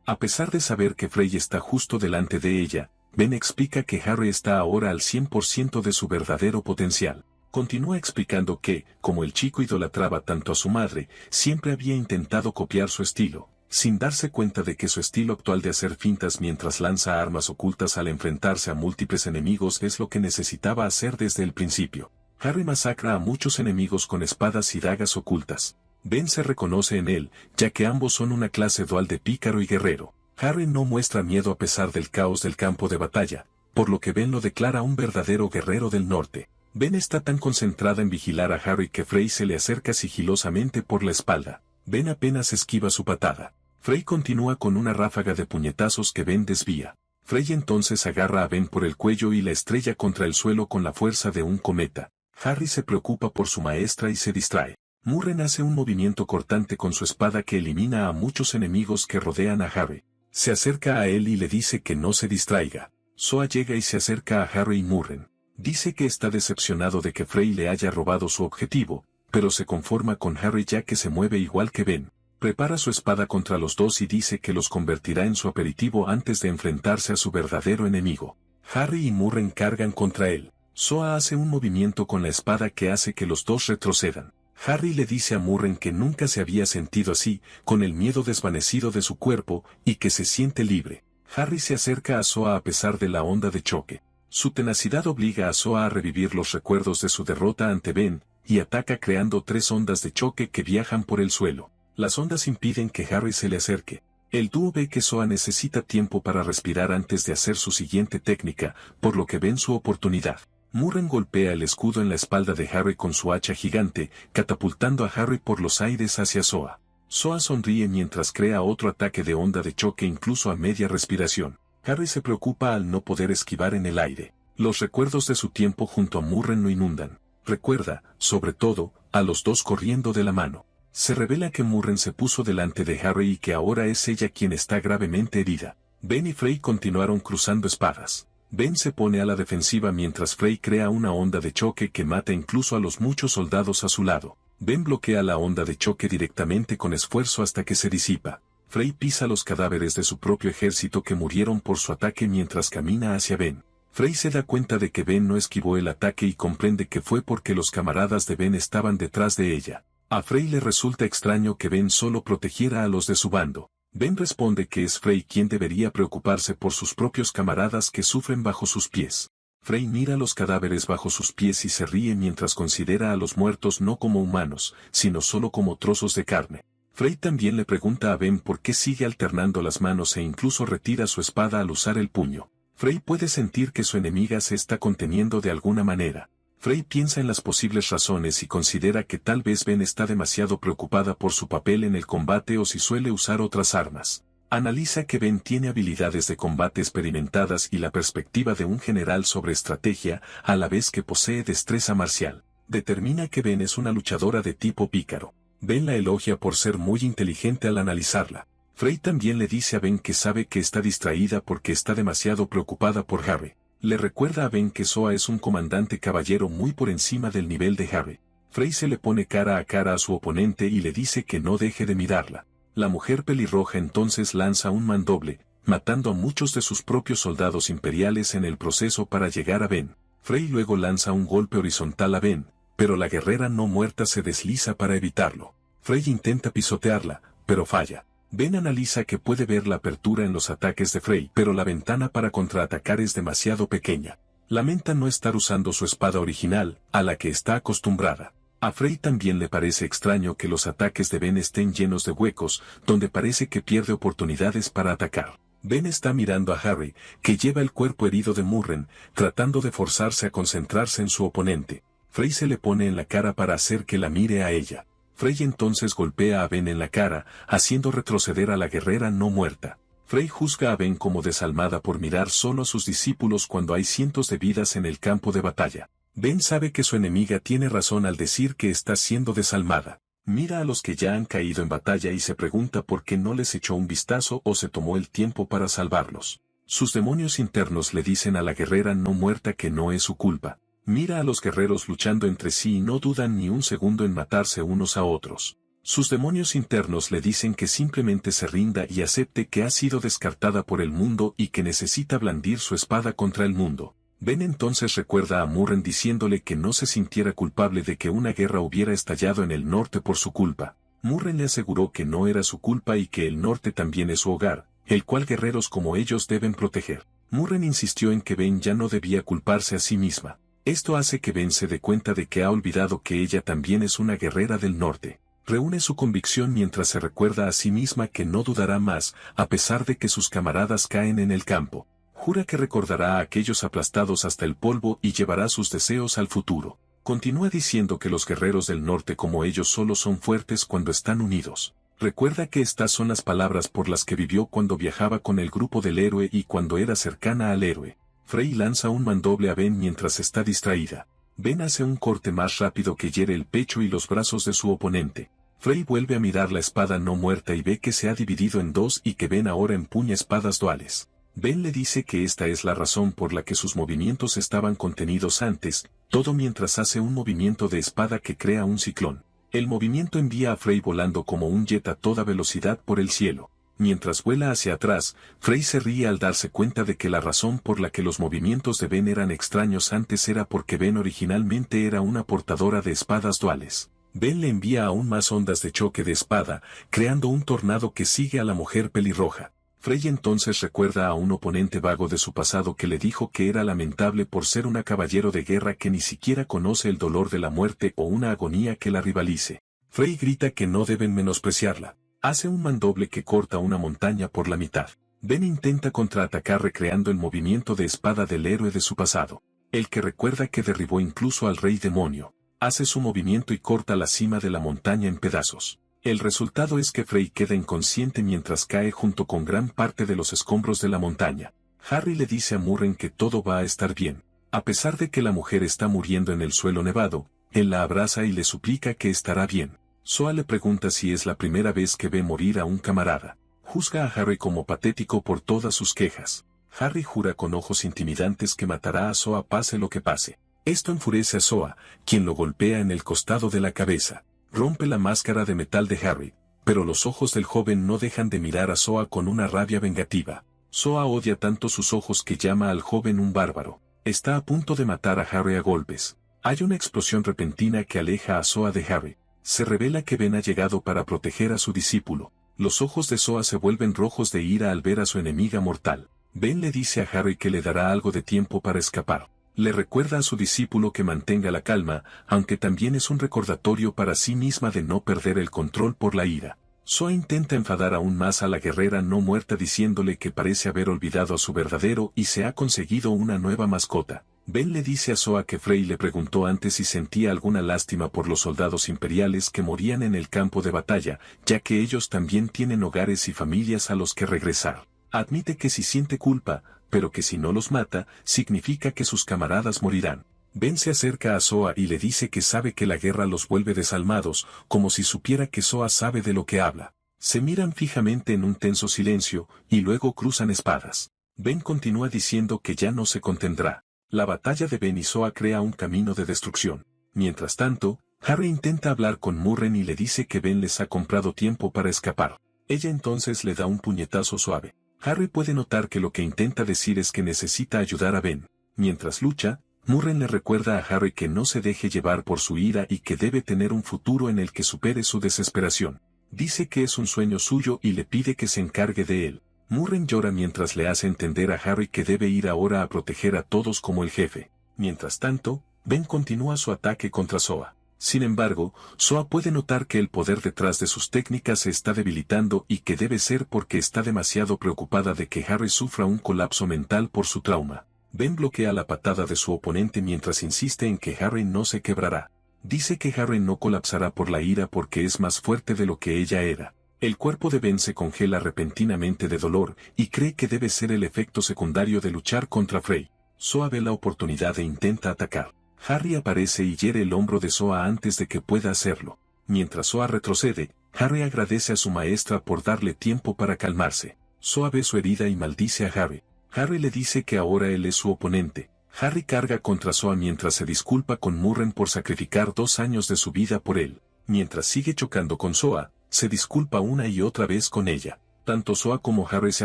A pesar de saber que Frey está justo delante de ella, Ben explica que Harry está ahora al 100% de su verdadero potencial. Continúa explicando que, como el chico idolatraba tanto a su madre, siempre había intentado copiar su estilo, sin darse cuenta de que su estilo actual de hacer fintas mientras lanza armas ocultas al enfrentarse a múltiples enemigos es lo que necesitaba hacer desde el principio. Harry masacra a muchos enemigos con espadas y dagas ocultas. Ben se reconoce en él, ya que ambos son una clase dual de pícaro y guerrero. Harry no muestra miedo a pesar del caos del campo de batalla, por lo que Ben lo declara un verdadero guerrero del norte. Ben está tan concentrada en vigilar a Harry que Frey se le acerca sigilosamente por la espalda. Ben apenas esquiva su patada. Frey continúa con una ráfaga de puñetazos que Ben desvía. Frey entonces agarra a Ben por el cuello y la estrella contra el suelo con la fuerza de un cometa. Harry se preocupa por su maestra y se distrae. Murren hace un movimiento cortante con su espada que elimina a muchos enemigos que rodean a Harry. Se acerca a él y le dice que no se distraiga. Soa llega y se acerca a Harry y Murren. Dice que está decepcionado de que Frey le haya robado su objetivo, pero se conforma con Harry ya que se mueve igual que Ben. Prepara su espada contra los dos y dice que los convertirá en su aperitivo antes de enfrentarse a su verdadero enemigo. Harry y Murren cargan contra él. Soa hace un movimiento con la espada que hace que los dos retrocedan. Harry le dice a Murren que nunca se había sentido así, con el miedo desvanecido de su cuerpo, y que se siente libre. Harry se acerca a Soa a pesar de la onda de choque. Su tenacidad obliga a Soa a revivir los recuerdos de su derrota ante Ben, y ataca creando 3 ondas de choque que viajan por el suelo. Las ondas impiden que Harry se le acerque. El dúo ve que Soa necesita tiempo para respirar antes de hacer su siguiente técnica, por lo que ven su oportunidad. Murren golpea el escudo en la espalda de Harry con su hacha gigante, catapultando a Harry por los aires hacia Soa. Soa sonríe mientras crea otro ataque de onda de choque incluso a media respiración. Harry se preocupa al no poder esquivar en el aire. Los recuerdos de su tiempo junto a Murren lo inundan. Recuerda, sobre todo, a los dos corriendo de la mano. Se revela que Murren se puso delante de Harry y que ahora es ella quien está gravemente herida. Ben y Frey continuaron cruzando espadas. Ben se pone a la defensiva mientras Frey crea una onda de choque que mata incluso a los muchos soldados a su lado. Ben bloquea la onda de choque directamente con esfuerzo hasta que se disipa. Frey pisa los cadáveres de su propio ejército que murieron por su ataque mientras camina hacia Ben. Frey se da cuenta de que Ben no esquivó el ataque y comprende que fue porque los camaradas de Ben estaban detrás de ella. A Frey le resulta extraño que Ben solo protegiera a los de su bando. Ben responde que es Frey quien debería preocuparse por sus propios camaradas que sufren bajo sus pies. Frey mira los cadáveres bajo sus pies y se ríe mientras considera a los muertos no como humanos, sino solo como trozos de carne. Frey también le pregunta a Ben por qué sigue alternando las manos e incluso retira su espada al usar el puño. Frey puede sentir que su enemiga se está conteniendo de alguna manera. Frey piensa en las posibles razones y considera que tal vez Ben está demasiado preocupada por su papel en el combate o si suele usar otras armas. Analiza que Ben tiene habilidades de combate experimentadas y la perspectiva de un general sobre estrategia, a la vez que posee destreza marcial. Determina que Ben es una luchadora de tipo pícaro. Ben la elogia por ser muy inteligente al analizarla. Frey también le dice a Ben que sabe que está distraída porque está demasiado preocupada por Harry. Le recuerda a Ben que Soa es un comandante caballero muy por encima del nivel de Harry. Frey se le pone cara a cara a su oponente y le dice que no deje de mirarla. La mujer pelirroja entonces lanza un mandoble, matando a muchos de sus propios soldados imperiales en el proceso para llegar a Ben. Frey luego lanza un golpe horizontal a Ben, pero la guerrera no muerta se desliza para evitarlo. Frey intenta pisotearla, pero falla. Ben analiza que puede ver la apertura en los ataques de Frey, pero la ventana para contraatacar es demasiado pequeña. Lamenta no estar usando su espada original, a la que está acostumbrada. A Frey también le parece extraño que los ataques de Ben estén llenos de huecos, donde parece que pierde oportunidades para atacar. Ben está mirando a Harry, que lleva el cuerpo herido de Murren, tratando de forzarse a concentrarse en su oponente. Frey se le pone en la cara para hacer que la mire a ella. Frey entonces golpea a Ben en la cara, haciendo retroceder a la guerrera no muerta. Frey juzga a Ben como desalmada por mirar solo a sus discípulos cuando hay cientos de vidas en el campo de batalla. Ben sabe que su enemiga tiene razón al decir que está siendo desalmada. Mira a los que ya han caído en batalla y se pregunta por qué no les echó un vistazo o se tomó el tiempo para salvarlos. Sus demonios internos le dicen a la guerrera no muerta que no es su culpa. Mira a los guerreros luchando entre sí y no dudan ni un segundo en matarse unos a otros. Sus demonios internos le dicen que simplemente se rinda y acepte que ha sido descartada por el mundo y que necesita blandir su espada contra el mundo. Ben entonces recuerda a Murren diciéndole que no se sintiera culpable de que una guerra hubiera estallado en el norte por su culpa. Murren le aseguró que no era su culpa y que el norte también es su hogar, el cual guerreros como ellos deben proteger. Murren insistió en que Ben ya no debía culparse a sí misma. Esto hace que Ben se dé cuenta de que ha olvidado que ella también es una guerrera del norte. Reúne su convicción mientras se recuerda a sí misma que no dudará más, a pesar de que sus camaradas caen en el campo. Jura que recordará a aquellos aplastados hasta el polvo y llevará sus deseos al futuro. Continúa diciendo que los guerreros del norte como ellos solo son fuertes cuando están unidos. Recuerda que estas son las palabras por las que vivió cuando viajaba con el grupo del héroe y cuando era cercana al héroe. Frey lanza un mandoble a Ben mientras está distraída. Ben hace un corte más rápido que hiere el pecho y los brazos de su oponente. Frey vuelve a mirar la espada no muerta y ve que se ha dividido en dos y que Ben ahora empuña espadas duales. Ben le dice que esta es la razón por la que sus movimientos estaban contenidos antes, todo mientras hace un movimiento de espada que crea un ciclón. El movimiento envía a Frey volando como un jet a toda velocidad por el cielo. Mientras vuela hacia atrás, Frey se ríe al darse cuenta de que la razón por la que los movimientos de Ben eran extraños antes era porque Ben originalmente era una portadora de espadas duales. Ben le envía aún más ondas de choque de espada, creando un tornado que sigue a la mujer pelirroja. Frey entonces recuerda a un oponente vago de su pasado que le dijo que era lamentable por ser una caballero de guerra que ni siquiera conoce el dolor de la muerte o una agonía que la rivalice. Frey grita que no deben menospreciarla. Hace un mandoble que corta una montaña por la mitad. Ben intenta contraatacar recreando el movimiento de espada del héroe de su pasado. El que recuerda que derribó incluso al rey demonio. Hace su movimiento y corta la cima de la montaña en pedazos. El resultado es que Frey queda inconsciente mientras cae junto con gran parte de los escombros de la montaña. Harry le dice a Murren que todo va a estar bien. A pesar de que la mujer está muriendo en el suelo nevado, él la abraza y le suplica que estará bien. Zoa le pregunta si es la primera vez que ve morir a un camarada. Juzga a Harry como patético por todas sus quejas. Harry jura con ojos intimidantes que matará a Zoa pase lo que pase. Esto enfurece a Zoa, quien lo golpea en el costado de la cabeza. Rompe la máscara de metal de Harry, pero los ojos del joven no dejan de mirar a Zoa con una rabia vengativa. Zoa odia tanto sus ojos que llama al joven un bárbaro. Está a punto de matar a Harry a golpes. Hay una explosión repentina que aleja a Zoa de Harry. Se revela que Ben ha llegado para proteger a su discípulo. Los ojos de Zoa se vuelven rojos de ira al ver a su enemiga mortal. Ben le dice a Harry que le dará algo de tiempo para escapar. Le recuerda a su discípulo que mantenga la calma, aunque también es un recordatorio para sí misma de no perder el control por la ira. Zoa intenta enfadar aún más a la guerrera no muerta diciéndole que parece haber olvidado a su verdadero y se ha conseguido una nueva mascota. Ben le dice a Zoa que Frey le preguntó antes si sentía alguna lástima por los soldados imperiales que morían en el campo de batalla, ya que ellos también tienen hogares y familias a los que regresar. Admite que si siente culpa, pero que si no los mata, significa que sus camaradas morirán. Ben se acerca a Zoa y le dice que sabe que la guerra los vuelve desalmados, como si supiera que Zoa sabe de lo que habla. Se miran fijamente en un tenso silencio, y luego cruzan espadas. Ben continúa diciendo que ya no se contendrá. La batalla de Ben y Zoa crea un camino de destrucción. Mientras tanto, Harry intenta hablar con Murren y le dice que Ben les ha comprado tiempo para escapar. Ella entonces le da un puñetazo suave. Harry puede notar que lo que intenta decir es que necesita ayudar a Ben. Mientras lucha, Murren le recuerda a Harry que no se deje llevar por su ira y que debe tener un futuro en el que supere su desesperación. Dice que es un sueño suyo y le pide que se encargue de él. Murren llora mientras le hace entender a Harry que debe ir ahora a proteger a todos como el jefe. Mientras tanto, Ben continúa su ataque contra Zoa. Sin embargo, Zoa puede notar que el poder detrás de sus técnicas se está debilitando y que debe ser porque está demasiado preocupada de que Harry sufra un colapso mental por su trauma. Ben bloquea la patada de su oponente mientras insiste en que Harry no se quebrará. Dice que Harry no colapsará por la ira porque es más fuerte de lo que ella era. El cuerpo de Ben se congela repentinamente de dolor y cree que debe ser el efecto secundario de luchar contra Frey. Zoa ve la oportunidad e intenta atacar. Harry aparece y hiere el hombro de Zoa antes de que pueda hacerlo. Mientras Zoa retrocede, Harry agradece a su maestra por darle tiempo para calmarse. Zoa ve su herida y maldice a Harry. Harry le dice que ahora él es su oponente. Harry carga contra Zoa mientras se disculpa con Murren por sacrificar 2 años de su vida por él. Mientras sigue chocando con Zoa, se disculpa una y otra vez con ella. Tanto Zoa como Harry se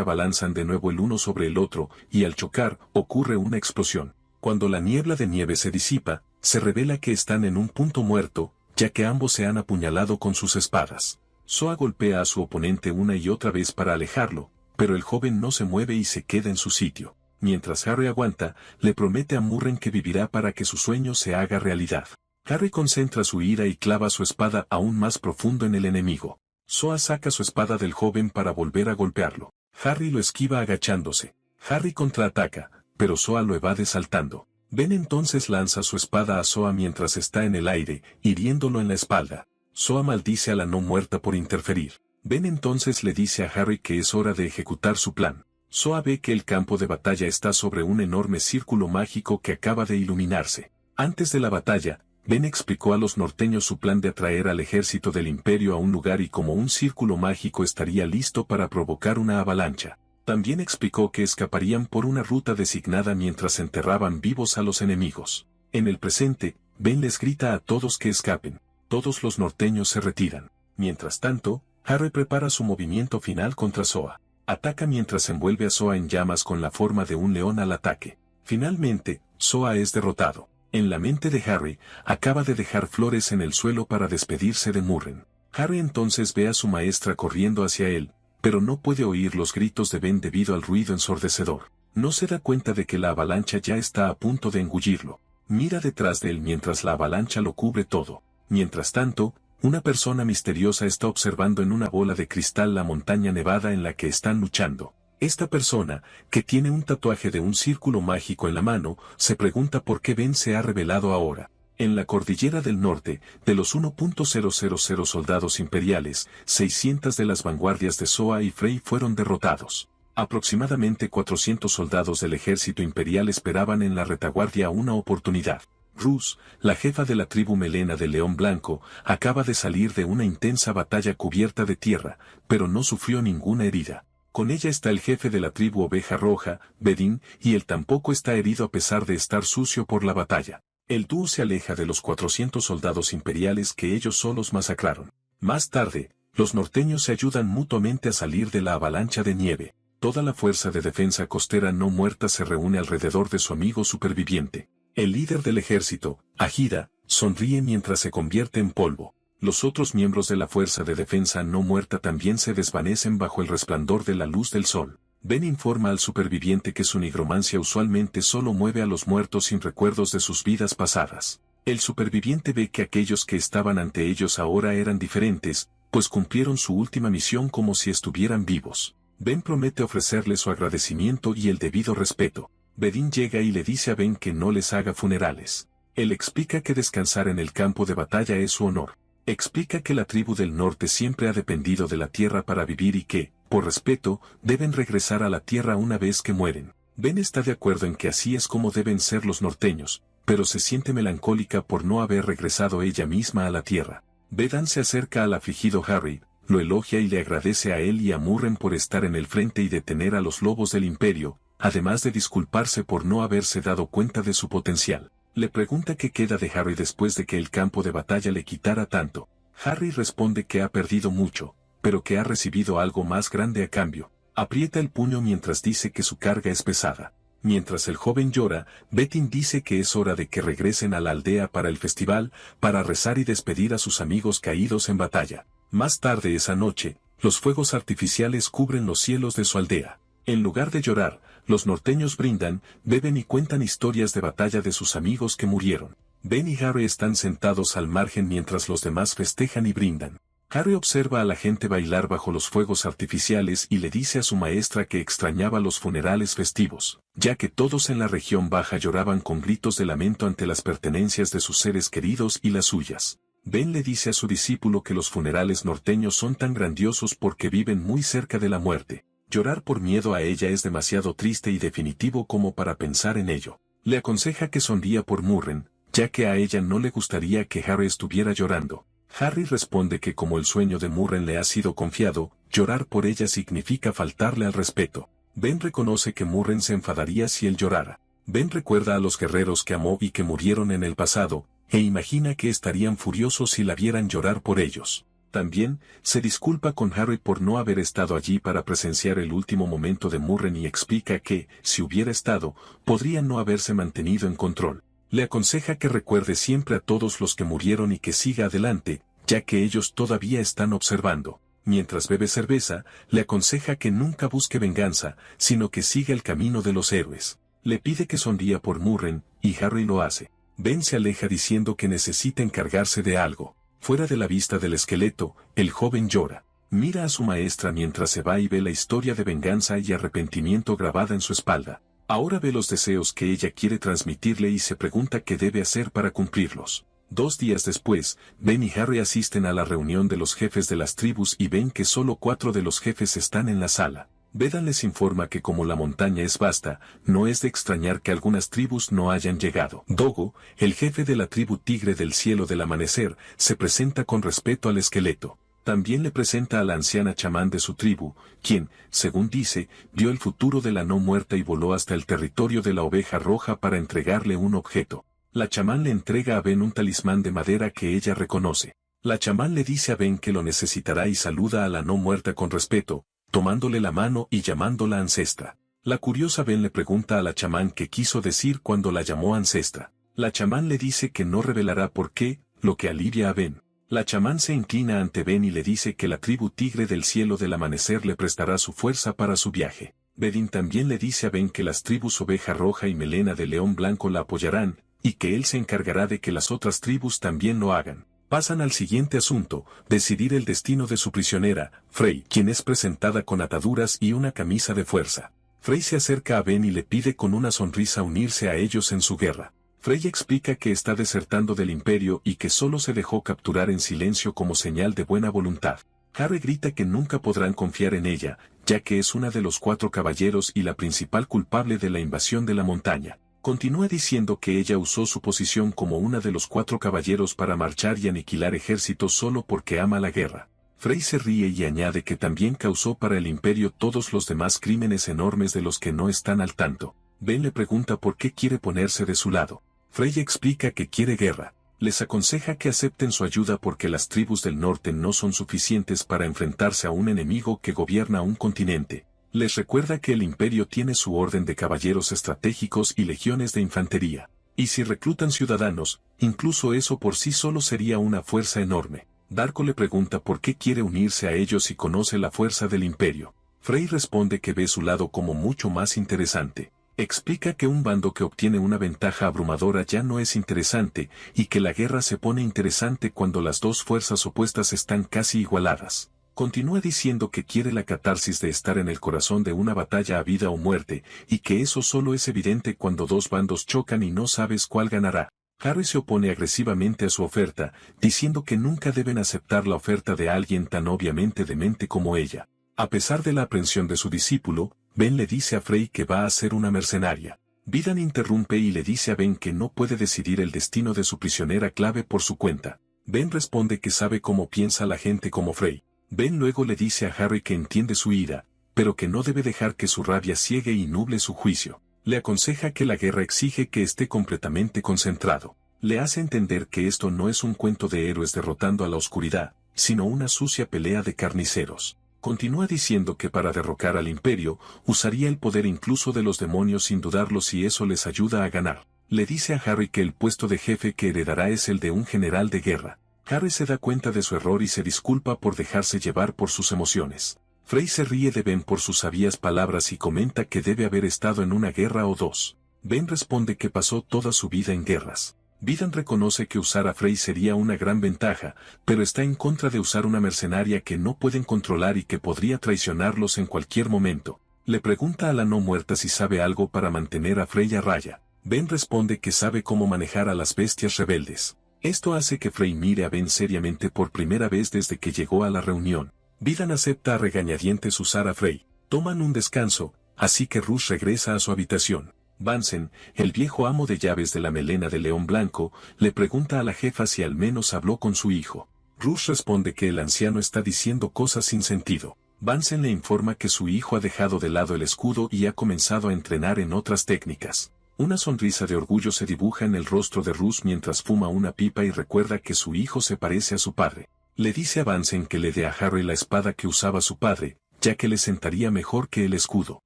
abalanzan de nuevo el uno sobre el otro, y al chocar, ocurre una explosión. Cuando la niebla de nieve se disipa, se revela que están en un punto muerto, ya que ambos se han apuñalado con sus espadas. Zoa golpea a su oponente una y otra vez para alejarlo, pero el joven no se mueve y se queda en su sitio. Mientras Harry aguanta, le promete a Murren que vivirá para que su sueño se haga realidad. Harry concentra su ira y clava su espada aún más profundo en el enemigo. Zoa saca su espada del joven para volver a golpearlo. Harry lo esquiva agachándose. Harry contraataca, pero Zoa lo evade saltando. Ben entonces lanza su espada a Zoa mientras está en el aire, hiriéndolo en la espalda. Zoa maldice a la no muerta por interferir. Ben entonces le dice a Harry que es hora de ejecutar su plan. Zoa ve que el campo de batalla está sobre un enorme círculo mágico que acaba de iluminarse. Antes de la batalla, Ben explicó a los norteños su plan de atraer al ejército del Imperio a un lugar y como un círculo mágico estaría listo para provocar una avalancha. También explicó que escaparían por una ruta designada mientras enterraban vivos a los enemigos. En el presente, Ben les grita a todos que escapen. Todos los norteños se retiran. Mientras tanto, Harry prepara su movimiento final contra Zoa. Ataca mientras envuelve a Zoa en llamas con la forma de un león al ataque. Finalmente, Zoa es derrotado. En la mente de Harry, acaba de dejar flores en el suelo para despedirse de Murren. Harry entonces ve a su maestra corriendo hacia él, pero no puede oír los gritos de Ben debido al ruido ensordecedor. No se da cuenta de que la avalancha ya está a punto de engullirlo. Mira detrás de él mientras la avalancha lo cubre todo. Mientras tanto, una persona misteriosa está observando en una bola de cristal la montaña nevada en la que están luchando. Esta persona, que tiene un tatuaje de un círculo mágico en la mano, se pregunta por qué Ben se ha revelado ahora. En la cordillera del norte, de los 1.000 soldados imperiales, 600 de las vanguardias de Zoa y Frey fueron derrotados. Aproximadamente 400 soldados del ejército imperial esperaban en la retaguardia una oportunidad. Rus, la jefa de la tribu melena del León Blanco, acaba de salir de una intensa batalla cubierta de tierra, pero no sufrió ninguna herida. Con ella está el jefe de la tribu Oveja Roja, Bedín, y él tampoco está herido a pesar de estar sucio por la batalla. El dúo se aleja de los 400 soldados imperiales que ellos solos masacraron. Más tarde, los norteños se ayudan mutuamente a salir de la avalancha de nieve. Toda la fuerza de defensa costera no muerta se reúne alrededor de su amigo superviviente. El líder del ejército, Ajida, sonríe mientras se convierte en polvo. Los otros miembros de la fuerza de defensa no muerta también se desvanecen bajo el resplandor de la luz del sol. Ben informa al superviviente que su nigromancia usualmente solo mueve a los muertos sin recuerdos de sus vidas pasadas. El superviviente ve que aquellos que estaban ante ellos ahora eran diferentes, pues cumplieron su última misión como si estuvieran vivos. Ben promete ofrecerle su agradecimiento y el debido respeto. Bedín llega y le dice a Ben que no les haga funerales. Él explica que descansar en el campo de batalla es su honor. Explica que la tribu del norte siempre ha dependido de la tierra para vivir y que, por respeto, deben regresar a la tierra una vez que mueren. Ben está de acuerdo en que así es como deben ser los norteños, pero se siente melancólica por no haber regresado ella misma a la tierra. Bedan se acerca al afligido Harry, lo elogia y le agradece a él y a Murren por estar en el frente y detener a los lobos del imperio, además de disculparse por no haberse dado cuenta de su potencial. Le pregunta qué queda de Harry después de que el campo de batalla le quitara tanto. Harry responde que ha perdido mucho, pero que ha recibido algo más grande a cambio. Aprieta el puño mientras dice que su carga es pesada. Mientras el joven llora, Betín dice que es hora de que regresen a la aldea para el festival, para rezar y despedir a sus amigos caídos en batalla. Más tarde esa noche, los fuegos artificiales cubren los cielos de su aldea. En lugar de llorar, los norteños brindan, beben y cuentan historias de batalla de sus amigos que murieron. Ben y Harry están sentados al margen mientras los demás festejan y brindan. Harry observa a la gente bailar bajo los fuegos artificiales y le dice a su maestra que extrañaba los funerales festivos, ya que todos en la región baja lloraban con gritos de lamento ante las pertenencias de sus seres queridos y las suyas. Ben le dice a su discípulo que los funerales norteños son tan grandiosos porque viven muy cerca de la muerte. Llorar por miedo a ella es demasiado triste y definitivo como para pensar en ello. Le aconseja que sonría por Murren, ya que a ella no le gustaría que Harry estuviera llorando. Harry responde que como el sueño de Murren le ha sido confiado, llorar por ella significa faltarle al respeto. Ben reconoce que Murren se enfadaría si él llorara. Ben recuerda a los guerreros que amó y que murieron en el pasado, e imagina que estarían furiosos si la vieran llorar por ellos. También, se disculpa con Harry por no haber estado allí para presenciar el último momento de Murren y explica que, si hubiera estado, podría no haberse mantenido en control. Le aconseja que recuerde siempre a todos los que murieron y que siga adelante, ya que ellos todavía están observando. Mientras bebe cerveza, le aconseja que nunca busque venganza, sino que siga el camino de los héroes. Le pide que sonría por Murren, y Harry lo hace. Ben se aleja diciendo que necesita encargarse de algo. Fuera de la vista del esqueleto, el joven llora. Mira a su maestra mientras se va y ve la historia de venganza y arrepentimiento grabada en su espalda. Ahora ve los deseos que ella quiere transmitirle y se pregunta qué debe hacer para cumplirlos. 2 días después, Ben y Harry asisten a la reunión de los jefes de las tribus y ven que solo 4 de los jefes están en la sala. Bedan les informa que como la montaña es vasta, no es de extrañar que algunas tribus no hayan llegado. Dogo, el jefe de la tribu Tigre del Cielo del Amanecer, se presenta con respeto al esqueleto. También le presenta a la anciana chamán de su tribu, quien, según dice, vio el futuro de la no muerta y voló hasta el territorio de la oveja roja para entregarle un objeto. La chamán le entrega a Ben un talismán de madera que ella reconoce. La chamán le dice a Ben que lo necesitará y saluda a la no muerta con respeto, tomándole la mano y llamándola ancestra. La curiosa Ben le pregunta a la chamán qué quiso decir cuando la llamó ancestra. La chamán le dice que no revelará por qué, lo que alivia a Ben. La chamán se inclina ante Ben y le dice que la tribu Tigre del Cielo del Amanecer le prestará su fuerza para su viaje. Bedín también le dice a Ben que las tribus Oveja Roja y Melena de León Blanco la apoyarán, y que él se encargará de que las otras tribus también lo hagan. Pasan al siguiente asunto, decidir el destino de su prisionera, Frey, quien es presentada con ataduras y una camisa de fuerza. Frey se acerca a Ben y le pide con una sonrisa unirse a ellos en su guerra. Frey explica que está desertando del imperio y que solo se dejó capturar en silencio como señal de buena voluntad. Harry grita que nunca podrán confiar en ella, ya que es una de los 4 caballeros y la principal culpable de la invasión de la montaña. Continúa diciendo que ella usó su posición como una de los 4 caballeros para marchar y aniquilar ejércitos solo porque ama la guerra. Frey se ríe y añade que también causó para el imperio todos los demás crímenes enormes de los que no están al tanto. Ben le pregunta por qué quiere ponerse de su lado. Frey explica que quiere guerra. Les aconseja que acepten su ayuda porque las tribus del norte no son suficientes para enfrentarse a un enemigo que gobierna un continente. Les recuerda que el imperio tiene su orden de caballeros estratégicos y legiones de infantería. Y si reclutan ciudadanos, incluso eso por sí solo sería una fuerza enorme. Darko le pregunta por qué quiere unirse a ellos y conoce la fuerza del imperio. Frey responde que ve su lado como mucho más interesante. Explica que un bando que obtiene una ventaja abrumadora ya no es interesante, y que la guerra se pone interesante cuando las 2 fuerzas opuestas están casi igualadas. Continúa diciendo que quiere la catarsis de estar en el corazón de una batalla a vida o muerte, y que eso solo es evidente cuando 2 bandos chocan y no sabes cuál ganará. Harry se opone agresivamente a su oferta, diciendo que nunca deben aceptar la oferta de alguien tan obviamente demente como ella. A pesar de la aprensión de su discípulo, Ben le dice a Frey que va a ser una mercenaria. Vidan interrumpe y le dice a Ben que no puede decidir el destino de su prisionera clave por su cuenta. Ben responde que sabe cómo piensa la gente como Frey. Ben luego le dice a Harry que entiende su ira, pero que no debe dejar que su rabia ciegue y nuble su juicio. Le aconseja que la guerra exige que esté completamente concentrado. Le hace entender que esto no es un cuento de héroes derrotando a la oscuridad, sino una sucia pelea de carniceros. Continúa diciendo que para derrocar al imperio, usaría el poder incluso de los demonios sin dudarlo si eso les ayuda a ganar. Le dice a Harry que el puesto de jefe que heredará es el de un general de guerra. Harry se da cuenta de su error y se disculpa por dejarse llevar por sus emociones. Frey se ríe de Ben por sus sabias palabras y comenta que debe haber estado en una guerra o dos. Ben responde que pasó toda su vida en guerras. Vidan reconoce que usar a Frey sería una gran ventaja, pero está en contra de usar una mercenaria que no pueden controlar y que podría traicionarlos en cualquier momento. Le pregunta a la no muerta si sabe algo para mantener a Frey a raya. Ben responde que sabe cómo manejar a las bestias rebeldes. Esto hace que Frey mire a Ben seriamente por primera vez desde que llegó a la reunión. Vidan acepta a regañadientes usar a Frey. Toman un descanso, así que Rush regresa a su habitación. Bunsen, el viejo amo de llaves de la melena de león blanco, le pregunta a la jefa si al menos habló con su hijo. Rush responde que el anciano está diciendo cosas sin sentido. Bunsen le informa que su hijo ha dejado de lado el escudo y ha comenzado a entrenar en otras técnicas. Una sonrisa de orgullo se dibuja en el rostro de Rush mientras fuma una pipa y recuerda que su hijo se parece a su padre. Le dice a Bunsen que le dé a Harry la espada que usaba su padre, ya que le sentaría mejor que el escudo.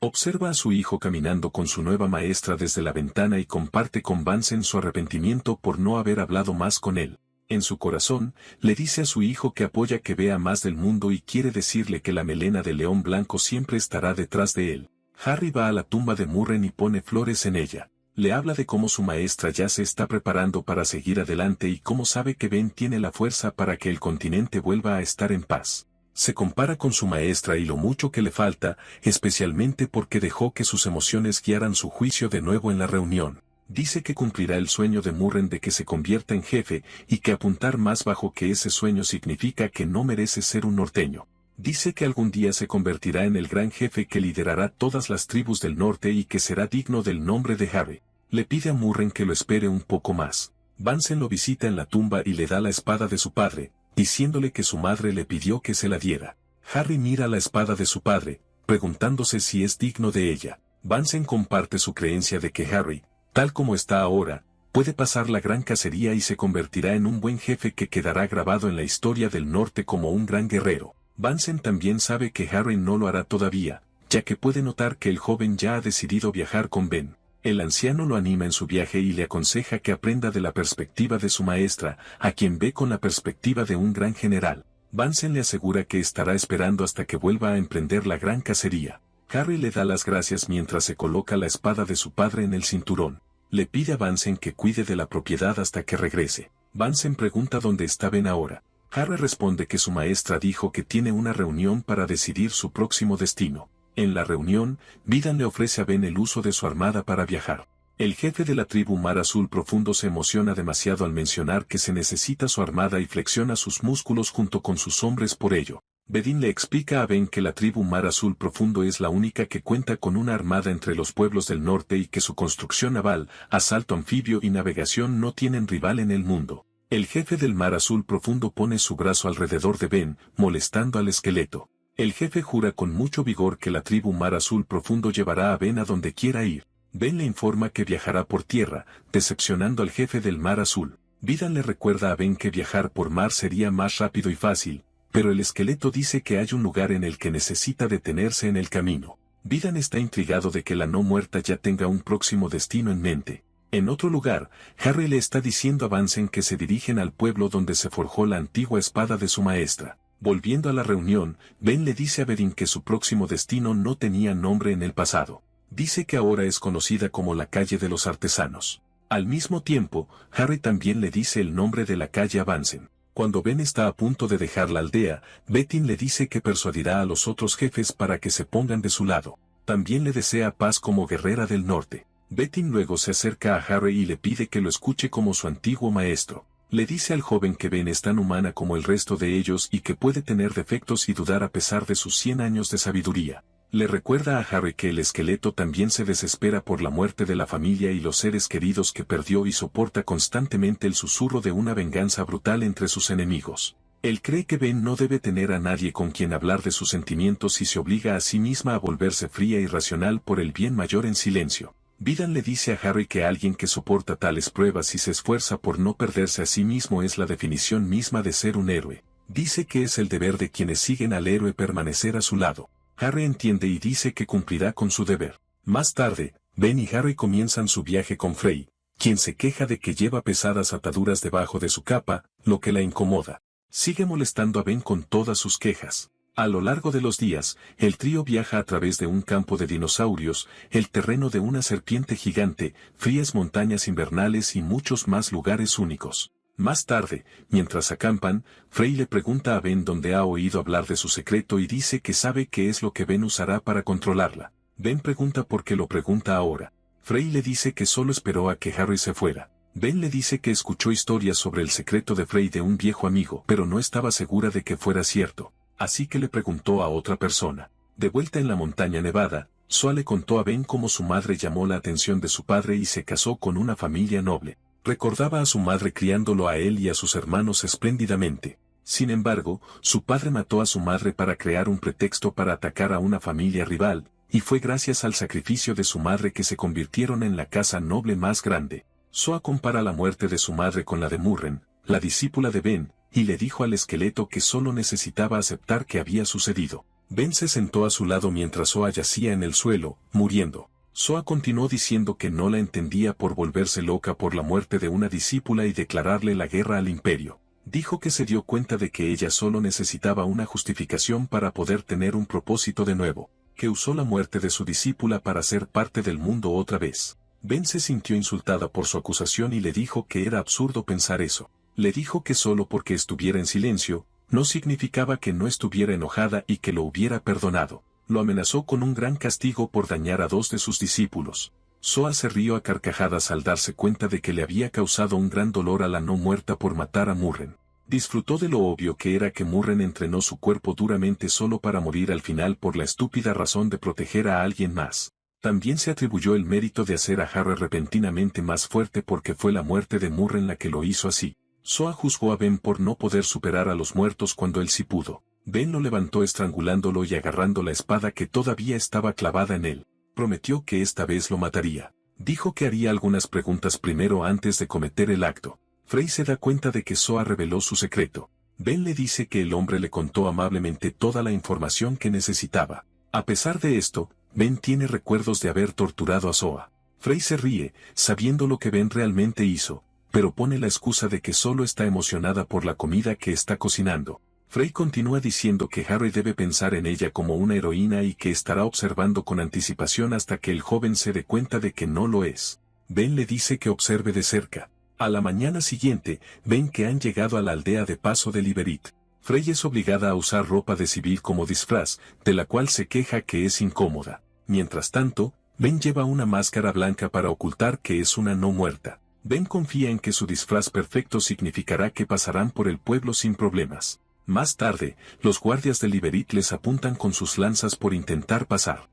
Observa a su hijo caminando con su nueva maestra desde la ventana y comparte con Bunsen su arrepentimiento por no haber hablado más con él. En su corazón, le dice a su hijo que apoya que vea más del mundo y quiere decirle que la melena de león blanco siempre estará detrás de él. Harry va a la tumba de Murren y pone flores en ella. Le habla de cómo su maestra ya se está preparando para seguir adelante y cómo sabe que Ben tiene la fuerza para que el continente vuelva a estar en paz. Se compara con su maestra y lo mucho que le falta, especialmente porque dejó que sus emociones guiaran su juicio de nuevo en la reunión. Dice que cumplirá el sueño de Murren de que se convierta en jefe y que apuntar más bajo que ese sueño significa que no merece ser un norteño. Dice que algún día se convertirá en el gran jefe que liderará todas las tribus del norte y que será digno del nombre de Harry. Le pide a Murren que lo espere un poco más. Bunsen lo visita en la tumba y le da la espada de su padre, diciéndole que su madre le pidió que se la diera. Harry mira la espada de su padre, preguntándose si es digno de ella. Bunsen comparte su creencia de que Harry, tal como está ahora, puede pasar la gran cacería y se convertirá en un buen jefe que quedará grabado en la historia del norte como un gran guerrero. Bunsen también sabe que Harry no lo hará todavía, ya que puede notar que el joven ya ha decidido viajar con Ben. El anciano lo anima en su viaje y le aconseja que aprenda de la perspectiva de su maestra, a quien ve con la perspectiva de un gran general. Bunsen le asegura que estará esperando hasta que vuelva a emprender la gran cacería. Harry le da las gracias mientras se coloca la espada de su padre en el cinturón. Le pide a Bunsen que cuide de la propiedad hasta que regrese. Bunsen pregunta dónde está Ben ahora. Harry responde que su maestra dijo que tiene una reunión para decidir su próximo destino. En la reunión, Vidan le ofrece a Ben el uso de su armada para viajar. El jefe de la tribu Mar Azul Profundo se emociona demasiado al mencionar que se necesita su armada y flexiona sus músculos junto con sus hombres por ello. Bedín le explica a Ben que la tribu Mar Azul Profundo es la única que cuenta con una armada entre los pueblos del norte y que su construcción naval, asalto anfibio y navegación no tienen rival en el mundo. El jefe del Mar Azul Profundo pone su brazo alrededor de Ben, molestando al esqueleto. El jefe jura con mucho vigor que la tribu Mar Azul Profundo llevará a Ben a donde quiera ir. Ben le informa que viajará por tierra, decepcionando al jefe del Mar Azul. Vidan le recuerda a Ben que viajar por mar sería más rápido y fácil, pero el esqueleto dice que hay un lugar en el que necesita detenerse en el camino. Vidan está intrigado de que la no muerta ya tenga un próximo destino en mente. En otro lugar, Harry le está diciendo a Bunsen que se dirigen al pueblo donde se forjó la antigua espada de su maestra. Volviendo a la reunión, Ben le dice a Bedín que su próximo destino no tenía nombre en el pasado. Dice que ahora es conocida como la calle de los artesanos. Al mismo tiempo, Harry también le dice el nombre de la calle a Bunsen. Cuando Ben está a punto de dejar la aldea, Bedín le dice que persuadirá a los otros jefes para que se pongan de su lado. También le desea paz como guerrera del norte. Bedín luego se acerca a Harry y le pide que lo escuche como su antiguo maestro. Le dice al joven que Ben es tan humana como el resto de ellos y que puede tener defectos y dudar a pesar de sus 100 años de sabiduría. Le recuerda a Harry que el esqueleto también se desespera por la muerte de la familia y los seres queridos que perdió y soporta constantemente el susurro de una venganza brutal entre sus enemigos. Él cree que Ben no debe tener a nadie con quien hablar de sus sentimientos y se obliga a sí misma a volverse fría y racional por el bien mayor en silencio. Vidan le dice a Harry que alguien que soporta tales pruebas y se esfuerza por no perderse a sí mismo es la definición misma de ser un héroe. Dice que es el deber de quienes siguen al héroe permanecer a su lado. Harry entiende y dice que cumplirá con su deber. Más tarde, Ben y Harry comienzan su viaje con Frey, quien se queja de que lleva pesadas ataduras debajo de su capa, lo que la incomoda. Sigue molestando a Ben con todas sus quejas. A lo largo de los días, el trío viaja a través de un campo de dinosaurios, el terreno de una serpiente gigante, frías montañas invernales y muchos más lugares únicos. Más tarde, mientras acampan, Frey le pregunta a Ben dónde ha oído hablar de su secreto y dice que sabe qué es lo que Ben usará para controlarla. Ben pregunta por qué lo pregunta ahora. Frey le dice que solo esperó a que Harry se fuera. Ben le dice que escuchó historias sobre el secreto de Frey de un viejo amigo, pero no estaba segura de que fuera cierto. Así que le preguntó a otra persona. De vuelta en la montaña nevada, Zoe le contó a Ben cómo su madre llamó la atención de su padre y se casó con una familia noble. Recordaba a su madre criándolo a él y a sus hermanos espléndidamente. Sin embargo, su padre mató a su madre para crear un pretexto para atacar a una familia rival, y fue gracias al sacrificio de su madre que se convirtieron en la casa noble más grande. Zoe compara la muerte de su madre con la de Murren, la discípula de Ben, y le dijo al esqueleto que solo necesitaba aceptar que había sucedido. Ben se sentó a su lado mientras Zoe yacía en el suelo, muriendo. Zoe continuó diciendo que no la entendía por volverse loca por la muerte de una discípula y declararle la guerra al imperio. Dijo que se dio cuenta de que ella solo necesitaba una justificación para poder tener un propósito de nuevo, que usó la muerte de su discípula para ser parte del mundo otra vez. Ben se sintió insultada por su acusación y le dijo que era absurdo pensar eso. Le dijo que solo porque estuviera en silencio, no significaba que no estuviera enojada y que lo hubiera perdonado. Lo amenazó con un gran castigo por dañar a 2 de sus discípulos. Zoe se rió a carcajadas al darse cuenta de que le había causado un gran dolor a la no muerta por matar a Murren. Disfrutó de lo obvio que era que Murren entrenó su cuerpo duramente solo para morir al final por la estúpida razón de proteger a alguien más. También se atribuyó el mérito de hacer a Harry repentinamente más fuerte porque fue la muerte de Murren la que lo hizo así. Zoe juzgó a Ben por no poder superar a los muertos cuando él sí pudo. Ben lo levantó estrangulándolo y agarrando la espada que todavía estaba clavada en él. Prometió que esta vez lo mataría. Dijo que haría algunas preguntas primero antes de cometer el acto. Frey se da cuenta de que Zoe reveló su secreto. Ben le dice que el hombre le contó amablemente toda la información que necesitaba. A pesar de esto, Ben tiene recuerdos de haber torturado a Zoe. Frey se ríe, sabiendo lo que Ben realmente hizo, pero pone la excusa de que solo está emocionada por la comida que está cocinando. Frey continúa diciendo que Harry debe pensar en ella como una heroína y que estará observando con anticipación hasta que el joven se dé cuenta de que no lo es. Ben le dice que observe de cerca. A la mañana siguiente, ven que han llegado a la aldea de Paso de Liberit. Frey es obligada a usar ropa de civil como disfraz, de la cual se queja que es incómoda. Mientras tanto, Ben lleva una máscara blanca para ocultar que es una no muerta. Ben confía en que su disfraz perfecto significará que pasarán por el pueblo sin problemas. Más tarde, los guardias de Liberit les apuntan con sus lanzas por intentar pasar.